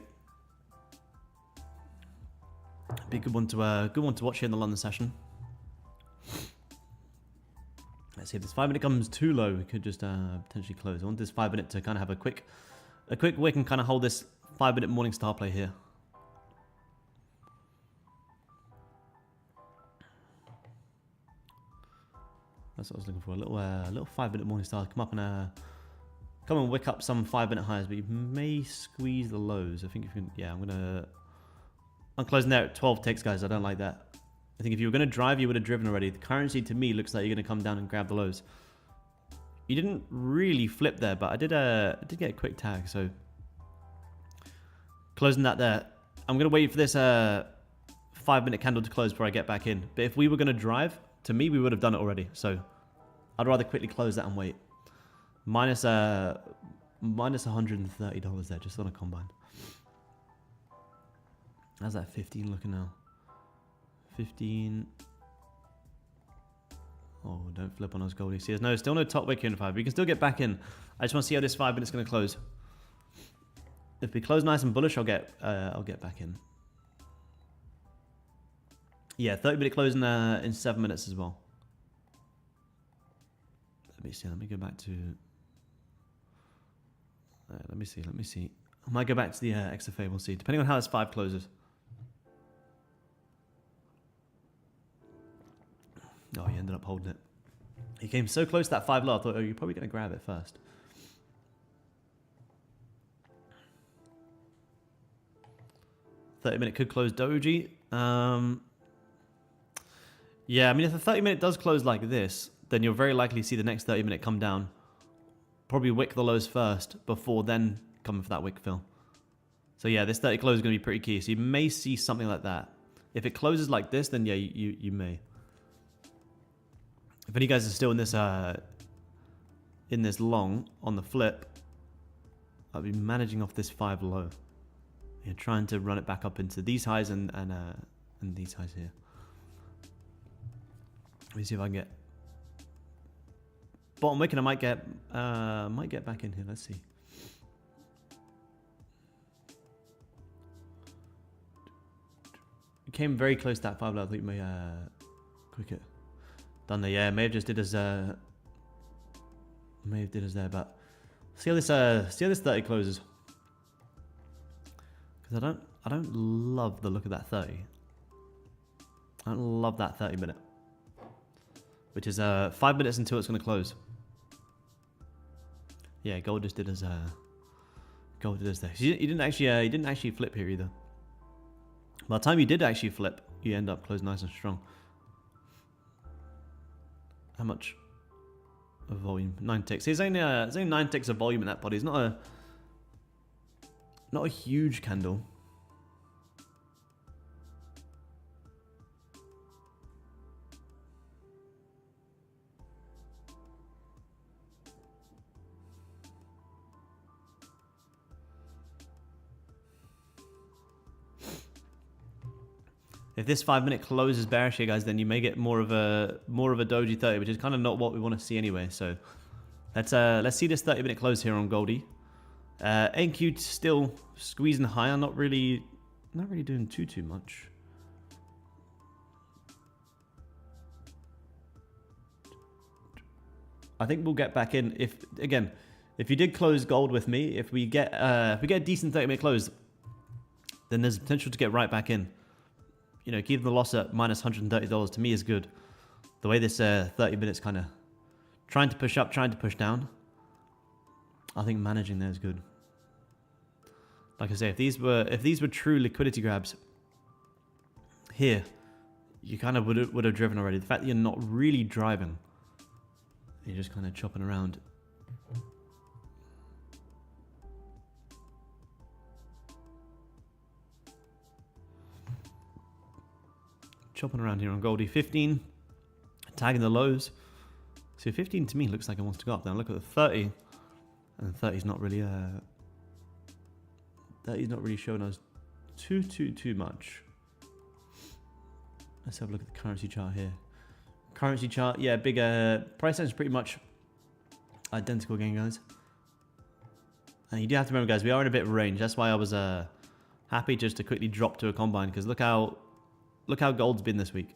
Be a good one to watch here in the London session. Let's see if this 5-minute comes too low, we could just potentially close. I want this 5-minute to kind of have a quick wick and kind of hold this 5-minute morning star play here. That's what I was looking for. A little 5-minute morning star. Come and wick up some 5-minute highs, but you may squeeze the lows. I think if you can, yeah, I'm closing there at 12 ticks, guys. I don't like that. I think if you were going to drive, you would have driven already. The currency to me looks like you're going to come down and grab the lows. You didn't really flip there, but I did get a quick tag. So closing that there. I'm going to wait for this 5-minute candle to close before I get back in. But if we were going to drive, to me, we would have done it already. So I'd rather quickly close that and wait. Minus $130 there, just on a combine. How's that 15 looking now? 15. Oh, don't flip on us, Goldie. See, there's still no top wick here in 5. We can still get back in. I just want to see how this 5 minutes going to close. If we close nice and bullish, I'll get back in. Yeah, 30-minute close in 7 minutes as well. Let me see. Let me go back to. Let me see. I might go back to the XFA. We'll see. Depending on how this 5 closes. Oh, he ended up holding it. He came so close to that 5 low, I thought, oh, you're probably going to grab it first. $30-minute could close doji. Yeah, I mean, if the 30-minute does close like this, then you'll very likely see the next 30-minute come down. Probably wick the lows first before then coming for that wick fill. So yeah, this 30 close is going to be pretty key. So you may see something like that. If it closes like this, then yeah, you may. If any guys are still in this long on the flip, I'll be managing off this 5 low. You're trying to run it back up into these highs and these highs here. Let me see if I can get bottom wick, and I might get back in here. Let's see. It came very close to that 5 low. I think may quick it. Done there. Yeah, may have just did as there, but see how this 30 closes. Because I don't love the look of that 30. I don't love that 30-minute. Which is 5 minutes until it's going to close. Yeah, gold just did as there. You didn't actually flip here either. By the time you did actually flip, you end up closed nice and strong. How much of volume? 9 ticks. There's only 9 ticks of volume in that body. It's not a huge candle. If this 5-minute closes bearish here, guys, then you may get more of a doji 30, which is kind of not what we want to see anyway. So let's see this 30-minute close here on Goldie. NQ still squeezing higher, not really doing too much. I think we'll get back in if you did close gold with me, if we get a decent 30-minute close, then there's potential to get right back in. You know, keeping the loss at minus $130 to me is good. The way this 30 minutes kind of trying to push up, trying to push down, I think managing there is good. Like I say, if these were true liquidity grabs here, you kind of would have driven already. The fact that you're not really driving, you're just kind of chopping around. Chopping around here on Goldie. 15, tagging the lows. So 15 to me looks like it wants to go up. Now look at the 30, and the 30's not really showing us too much. Let's have a look at the currency chart here. Currency chart, yeah, big price action is pretty much identical again, guys. And you do have to remember, guys, we are in a bit of range. That's why I was happy just to quickly drop to a combine, because look how gold's been this week.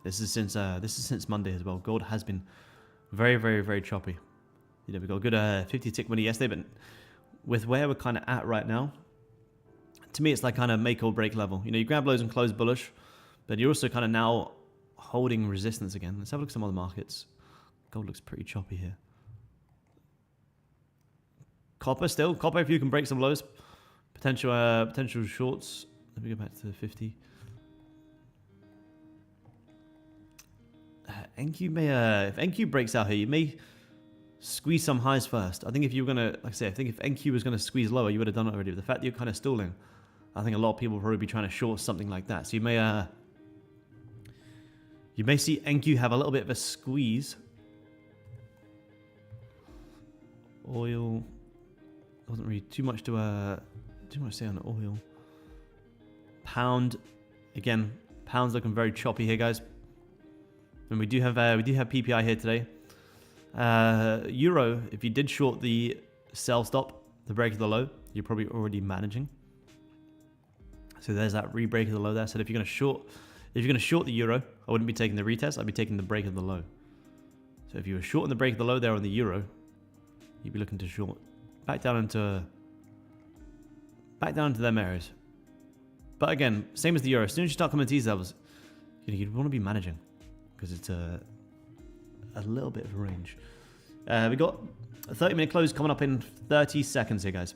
This is since Monday as well. Gold has been very choppy. You know, we got a good 50 tick money yesterday, but with where we're kind of at right now, to me it's like kind of make or break level. You know, you grab lows and close bullish, but you're also kind of now holding resistance again. Let's have a look at some other markets. Gold looks pretty choppy here. Copper still. Copper, if you can break some lows, potential shorts. Let me go back to 50. NQ may, if NQ breaks out here, you may squeeze some highs first. I think if you were gonna, like I say, I think if NQ was gonna squeeze lower, you would have done it already. But the fact that you're kind of stalling, I think a lot of people will probably be trying to short something like that. So you may see NQ have a little bit of a squeeze. Oil wasn't really too much to say on oil. Pound, again, pound's looking very choppy here, guys. And we do have PPI here today. Euro, if you did short the sell stop, the break of the low, you're probably already managing. So there's that re-break of the low there. So if you're gonna short the euro, I wouldn't be taking the retest. I'd be taking the break of the low. So if you were shorting the break of the low there on the euro, you'd be looking to short back down into them areas. But again, same as the euro. As soon as you start coming to these levels, you'd want to be managing. because it's a little bit of a range. We got a 30-minute close coming up in 30 seconds here, guys.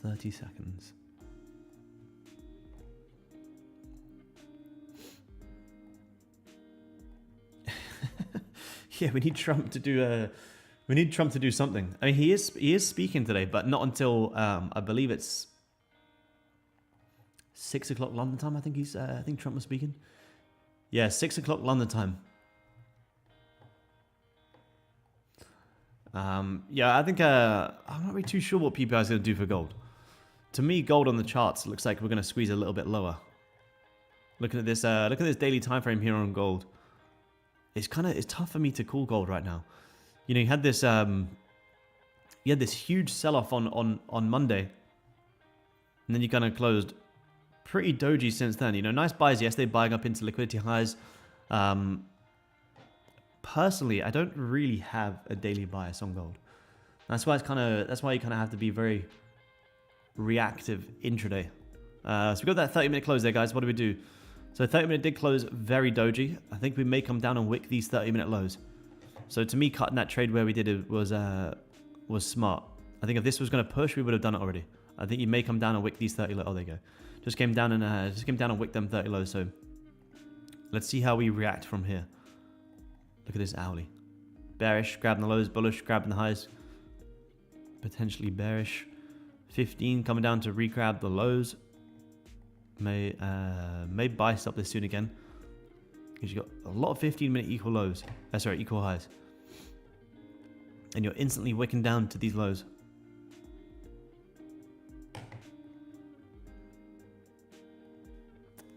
30 seconds. Yeah, we need Trump to do something. I mean, he is speaking today, but not until I believe it's 6 o'clock London time. I think Trump was speaking. Yeah, 6 o'clock London time. Yeah, I think I'm not really too sure what PPI is going to do for gold. To me, gold on the charts looks like we're going to squeeze a little bit lower. Looking at this daily time frame here on gold. It's tough for me to call gold right now. You know, you had this huge sell-off on Monday, and then you kind of closed pretty doji since then. You know, nice buys yesterday, buying up into liquidity highs. Personally, I don't really have a daily bias on gold. That's why you kind of have to be very reactive intraday. So we got that 30-minute close there, guys. What do we do? So 30-minute did close very doji. I think we may come down and wick these 30-minute lows. So to me, cutting that trade where we did it was smart. I think if this was going to push, we would have done it already. I think you may come down and wick these 30 lows. Oh, there you go. Just came down and wicked them 30 lows. So let's see how we react from here. Look at this hourly. Bearish, grabbing the lows. Bullish, grabbing the highs. Potentially bearish. 15 coming down to re-grab the lows. May buy stop this soon again. Because you got a lot of 15-minute equal lows. Equal highs. And you're instantly wicking down to these lows.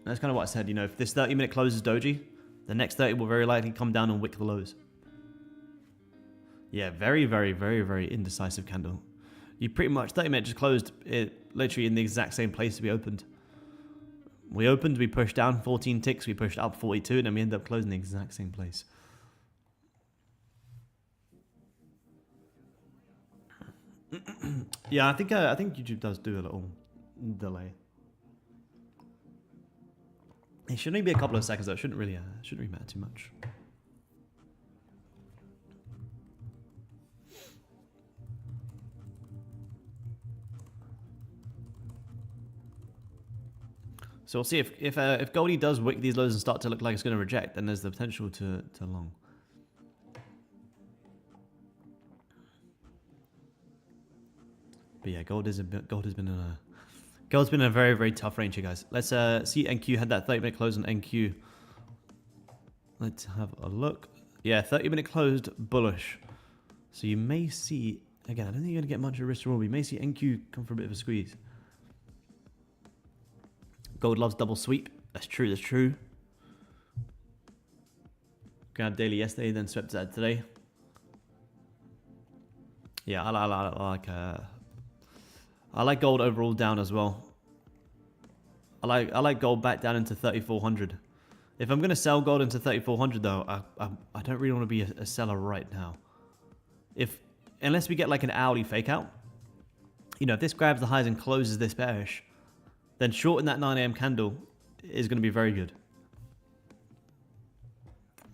That's kind of what I said. You know, if this 30-minute closes doji, the next 30 will very likely come down and wick the lows. Yeah, very, very, very, very indecisive candle. You pretty much 30-minute just closed it literally in the exact same place we opened. We opened, we pushed down 14 ticks, we pushed up 42, and then we ended up closing the exact same place. Yeah, I think YouTube does do a little delay. It should only be a couple of seconds though. It shouldn't really matter too much. So we'll see if Goldie does wick these lows and start to look like it's going to reject, then there's the potential to long. But yeah, gold's been in a very, very tough range here, guys. Let's see. NQ had that 30-minute close on NQ. Let's have a look. Yeah, 30-minute closed bullish. So you may see, again, I don't think you're going to get much of a risk reward. You may see NQ come for a bit of a squeeze. Gold loves double sweep. That's true. That's true. Grabbed daily yesterday, then swept that today. Yeah, I like gold overall down as well. I like gold back down into 3,400. If I'm gonna sell gold into 3,400 though, I don't really want to be a seller right now. Unless we get like an hourly fake out. You know, if this grabs the highs and closes this bearish, then shorting that 9 AM candle is going to be very good.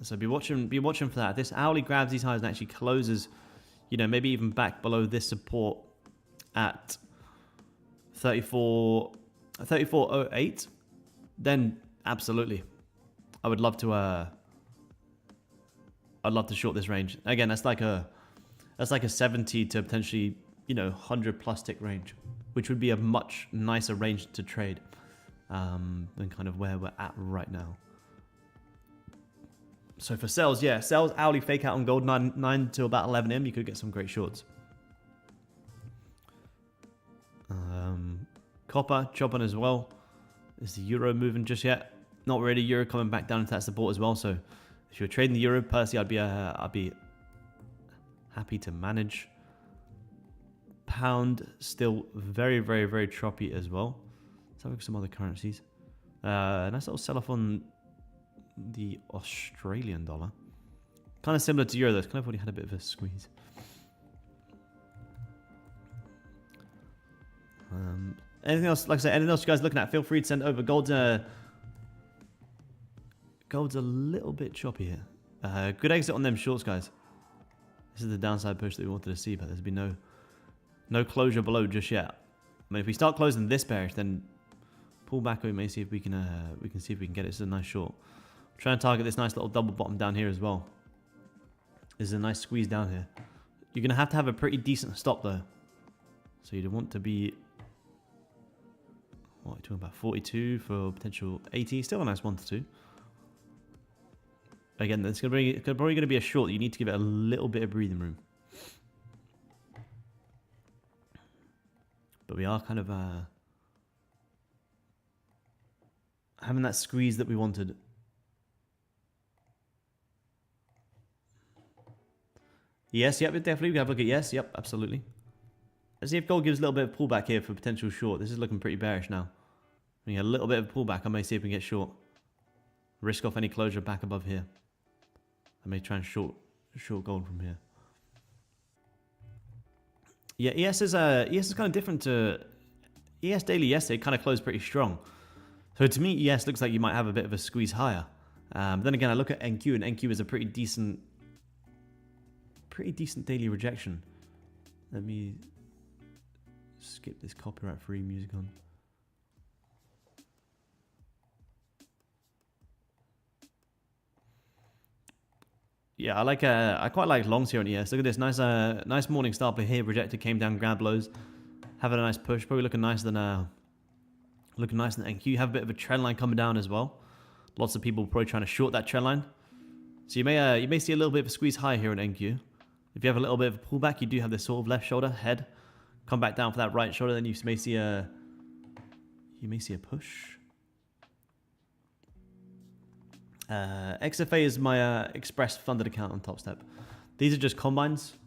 So be watching for that. If this hourly grabs these highs and actually closes, you know, maybe even back below this support at 34.08, then absolutely, I would love to. I'd love to short this range. Again, that's like a 70 to potentially, you know, 100 plus tick range, which would be a much nicer range to trade than kind of where we're at right now. So for sales, yeah, sales hourly fake out on gold 9 to about 11 AM, you could get some great shorts. Copper chopping as well. Is the euro moving just yet? Not really. Euro coming back down into that support as well. So if you're trading the euro, personally, I'd be happy to manage. Pound still very, very, very choppy as well. Let's have a look at some other currencies. Nice little sell-off on the Australian dollar. Kind of similar to euro though. It's kind of already had a bit of a squeeze. Anything else? Like I said, anything else you guys looking at? Feel free to send over. Gold's Gold's a little bit choppy here. Good exit on them shorts, guys. This is the downside push that we wanted to see, but there's been no closure below just yet. I mean, if we start closing this bearish, then pull back. We may see if we can see if we can get it. It's a nice short. Try and target this nice little double bottom down here as well. This is a nice squeeze down here. You're gonna have to have a pretty decent stop though. So you'd want to be, what are we talking about, 42 for potential 80. Still a nice 1 to 2. Again, it's probably going to be a short. You need to give it a little bit of breathing room. But we are kind of having that squeeze that we wanted. Yes, yep, definitely. We have a look at yes, yep, absolutely. Let's see if gold gives a little bit of pullback here for potential short. This is looking pretty bearish now. We get a little bit of pullback. I may see if we can get short. Risk off any closure back above here. I may try and short gold from here. Yeah, ES is kind of different to ES daily. Yesterday kind of closed pretty strong. So to me, ES looks like you might have a bit of a squeeze higher. But then again, I look at NQ, and NQ is a pretty decent daily rejection. Let me skip this copyright-free music on. Yeah, I quite like longs here on ES. Look at this, nice morning star play here. Rejected, came down, grabbed lows, having a nice push. Probably looking nicer than NQ. You have a bit of a trend line coming down as well. Lots of people probably trying to short that trend line. So you may see a little bit of a squeeze high here on NQ. If you have a little bit of a pullback, you do have this sort of left shoulder head, come back down for that right shoulder. Then you may see a push. XFA is my express funded account on Topstep. These are just combines.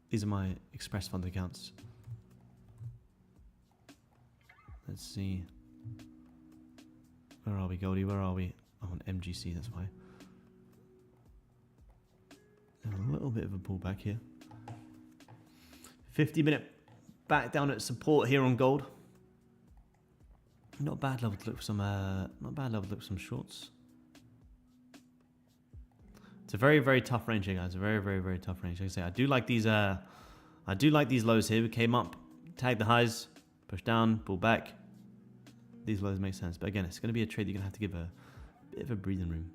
These are my express funded accounts. Let's see. Where are we, Goldie? Where are we? Oh, on MGC, that's why. A little bit of a pullback here. 50-minute back down at support here on gold. Not a bad level to look for some. Not bad level to look for some shorts. It's a very, very tough range here, guys. A very, very, very tough range. Like I say, I do like these. I do like these lows here. We came up, tagged the highs, push down, pull back. These lows make sense, but again, it's going to be a trade you're going to have to give a bit of a breathing room.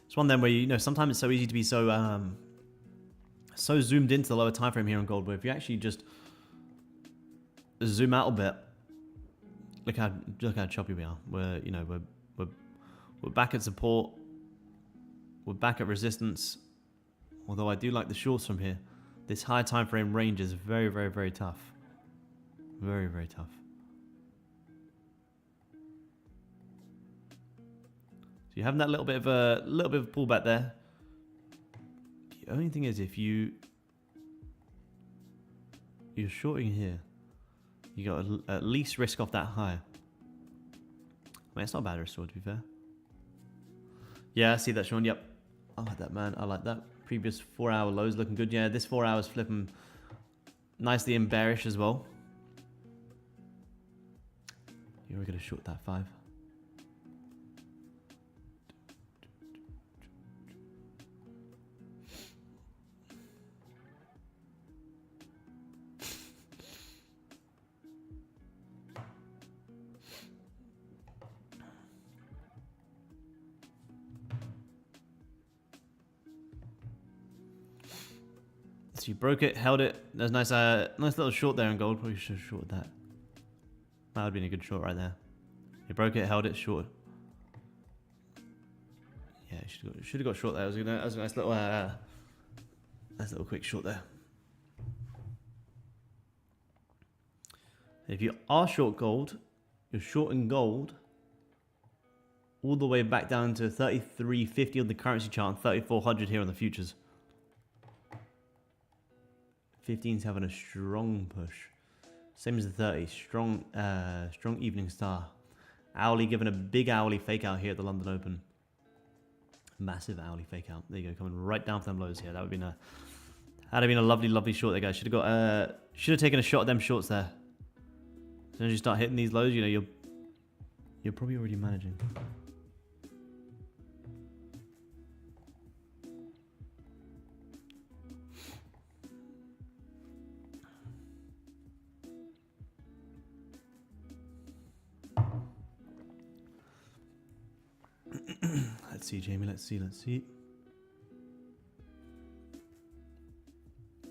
It's one of them where sometimes it's so easy to be so zoomed into the lower time frame here on gold. But if you actually just zoom out a bit, look how choppy we are. We're back at support. We're back at resistance. Although I do like the shorts from here. This high time frame range is very, very, very tough. Very, very tough. So you're having that little bit of a pullback there. The only thing is, if you're shorting here, you got to at least risk off that high. I mean, it's not a bad restore, to be fair. Yeah, I see that, Sean. Yep, I like that, man. I like that. Previous 4-hour lows looking good. Yeah, this 4 hours flipping nicely and bearish as well. You're going to short that 5. So you broke it, held it. There's nice little short there in gold. Probably should have shorted that. That would have been a good short right there. You broke it, held it, short. Yeah, should have got short there. That was a nice little quick short there. If you are short gold, you're shorting gold all the way back down to 33.50 on the currency chart and 3,400 here on the futures. 15's having a strong push. Same as the 30. Strong evening star. Owly giving a big owly fake out here at the London Open. Massive owly fake out. There you go, coming right down for them lows here. That would be Had have been a lovely, lovely short there, guys. Should have taken a shot at them shorts there. As soon as you start hitting these lows, you know, you're probably already managing. Let's see, Jamie. Let's see.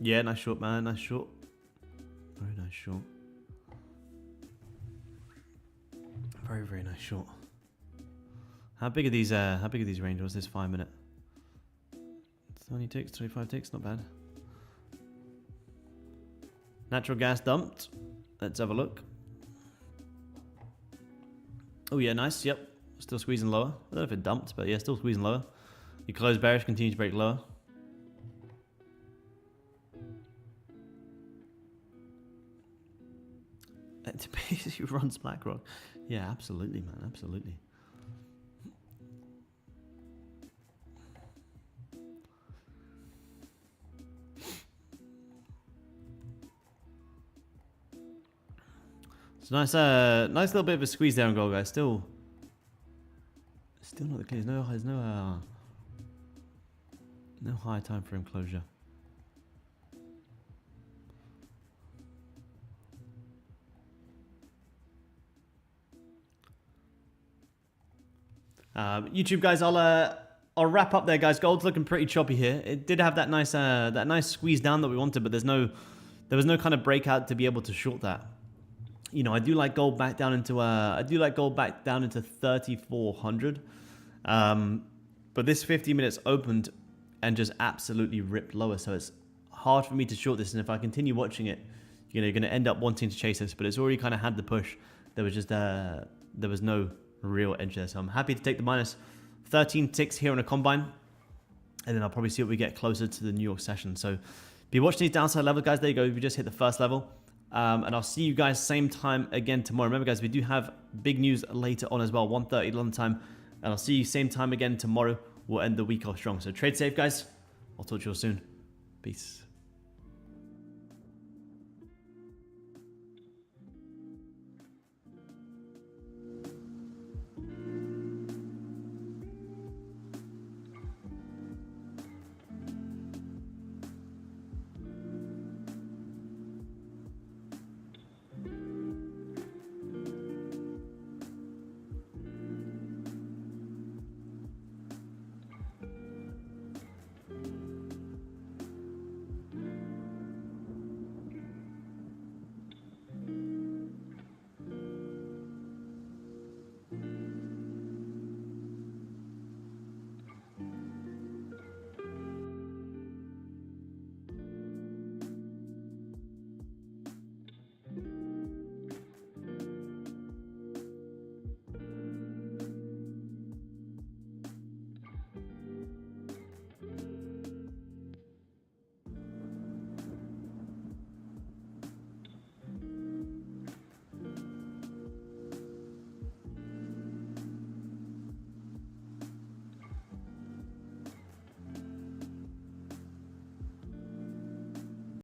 Yeah, nice short, man. Nice short. Very nice short. Very, very nice short. How big are these range? What's this 5 minute? 20 ticks, 25 ticks, not bad. Natural gas dumped. Let's have a look. Oh yeah, nice. Yep. Still squeezing lower. I don't know if it dumped, but yeah, still squeezing lower. You close bearish, continue to break lower. It basically runs BlackRock. Yeah, absolutely, man. Absolutely. It's nice, nice little bit of a squeeze there on gold, guys. Still not the case. No high time frame closure. YouTube guys, I'll wrap up there, guys. Gold's looking pretty choppy here. It did have that nice squeeze down that we wanted, but there was no kind of breakout to be able to short that. You know, I do like gold back down into 3,400. But this 50 minutes opened and just absolutely ripped lower, so it's hard for me to short this. And if I continue watching it, you know, you're going to end up wanting to chase this. But it's already kind of had the push. There was just there was no real edge there, so I'm happy to take the minus 13 ticks here on a combine, and then I'll probably see what we get closer to the New York session. So be watching these downside levels, guys. There you go. We just hit the first level. And I'll see you guys same time again tomorrow. Remember, guys, we do have big news later on as well, 1:30 London time. And I'll see you same time again tomorrow. We'll end the week off strong. So trade safe, guys. I'll talk to you all soon. Peace.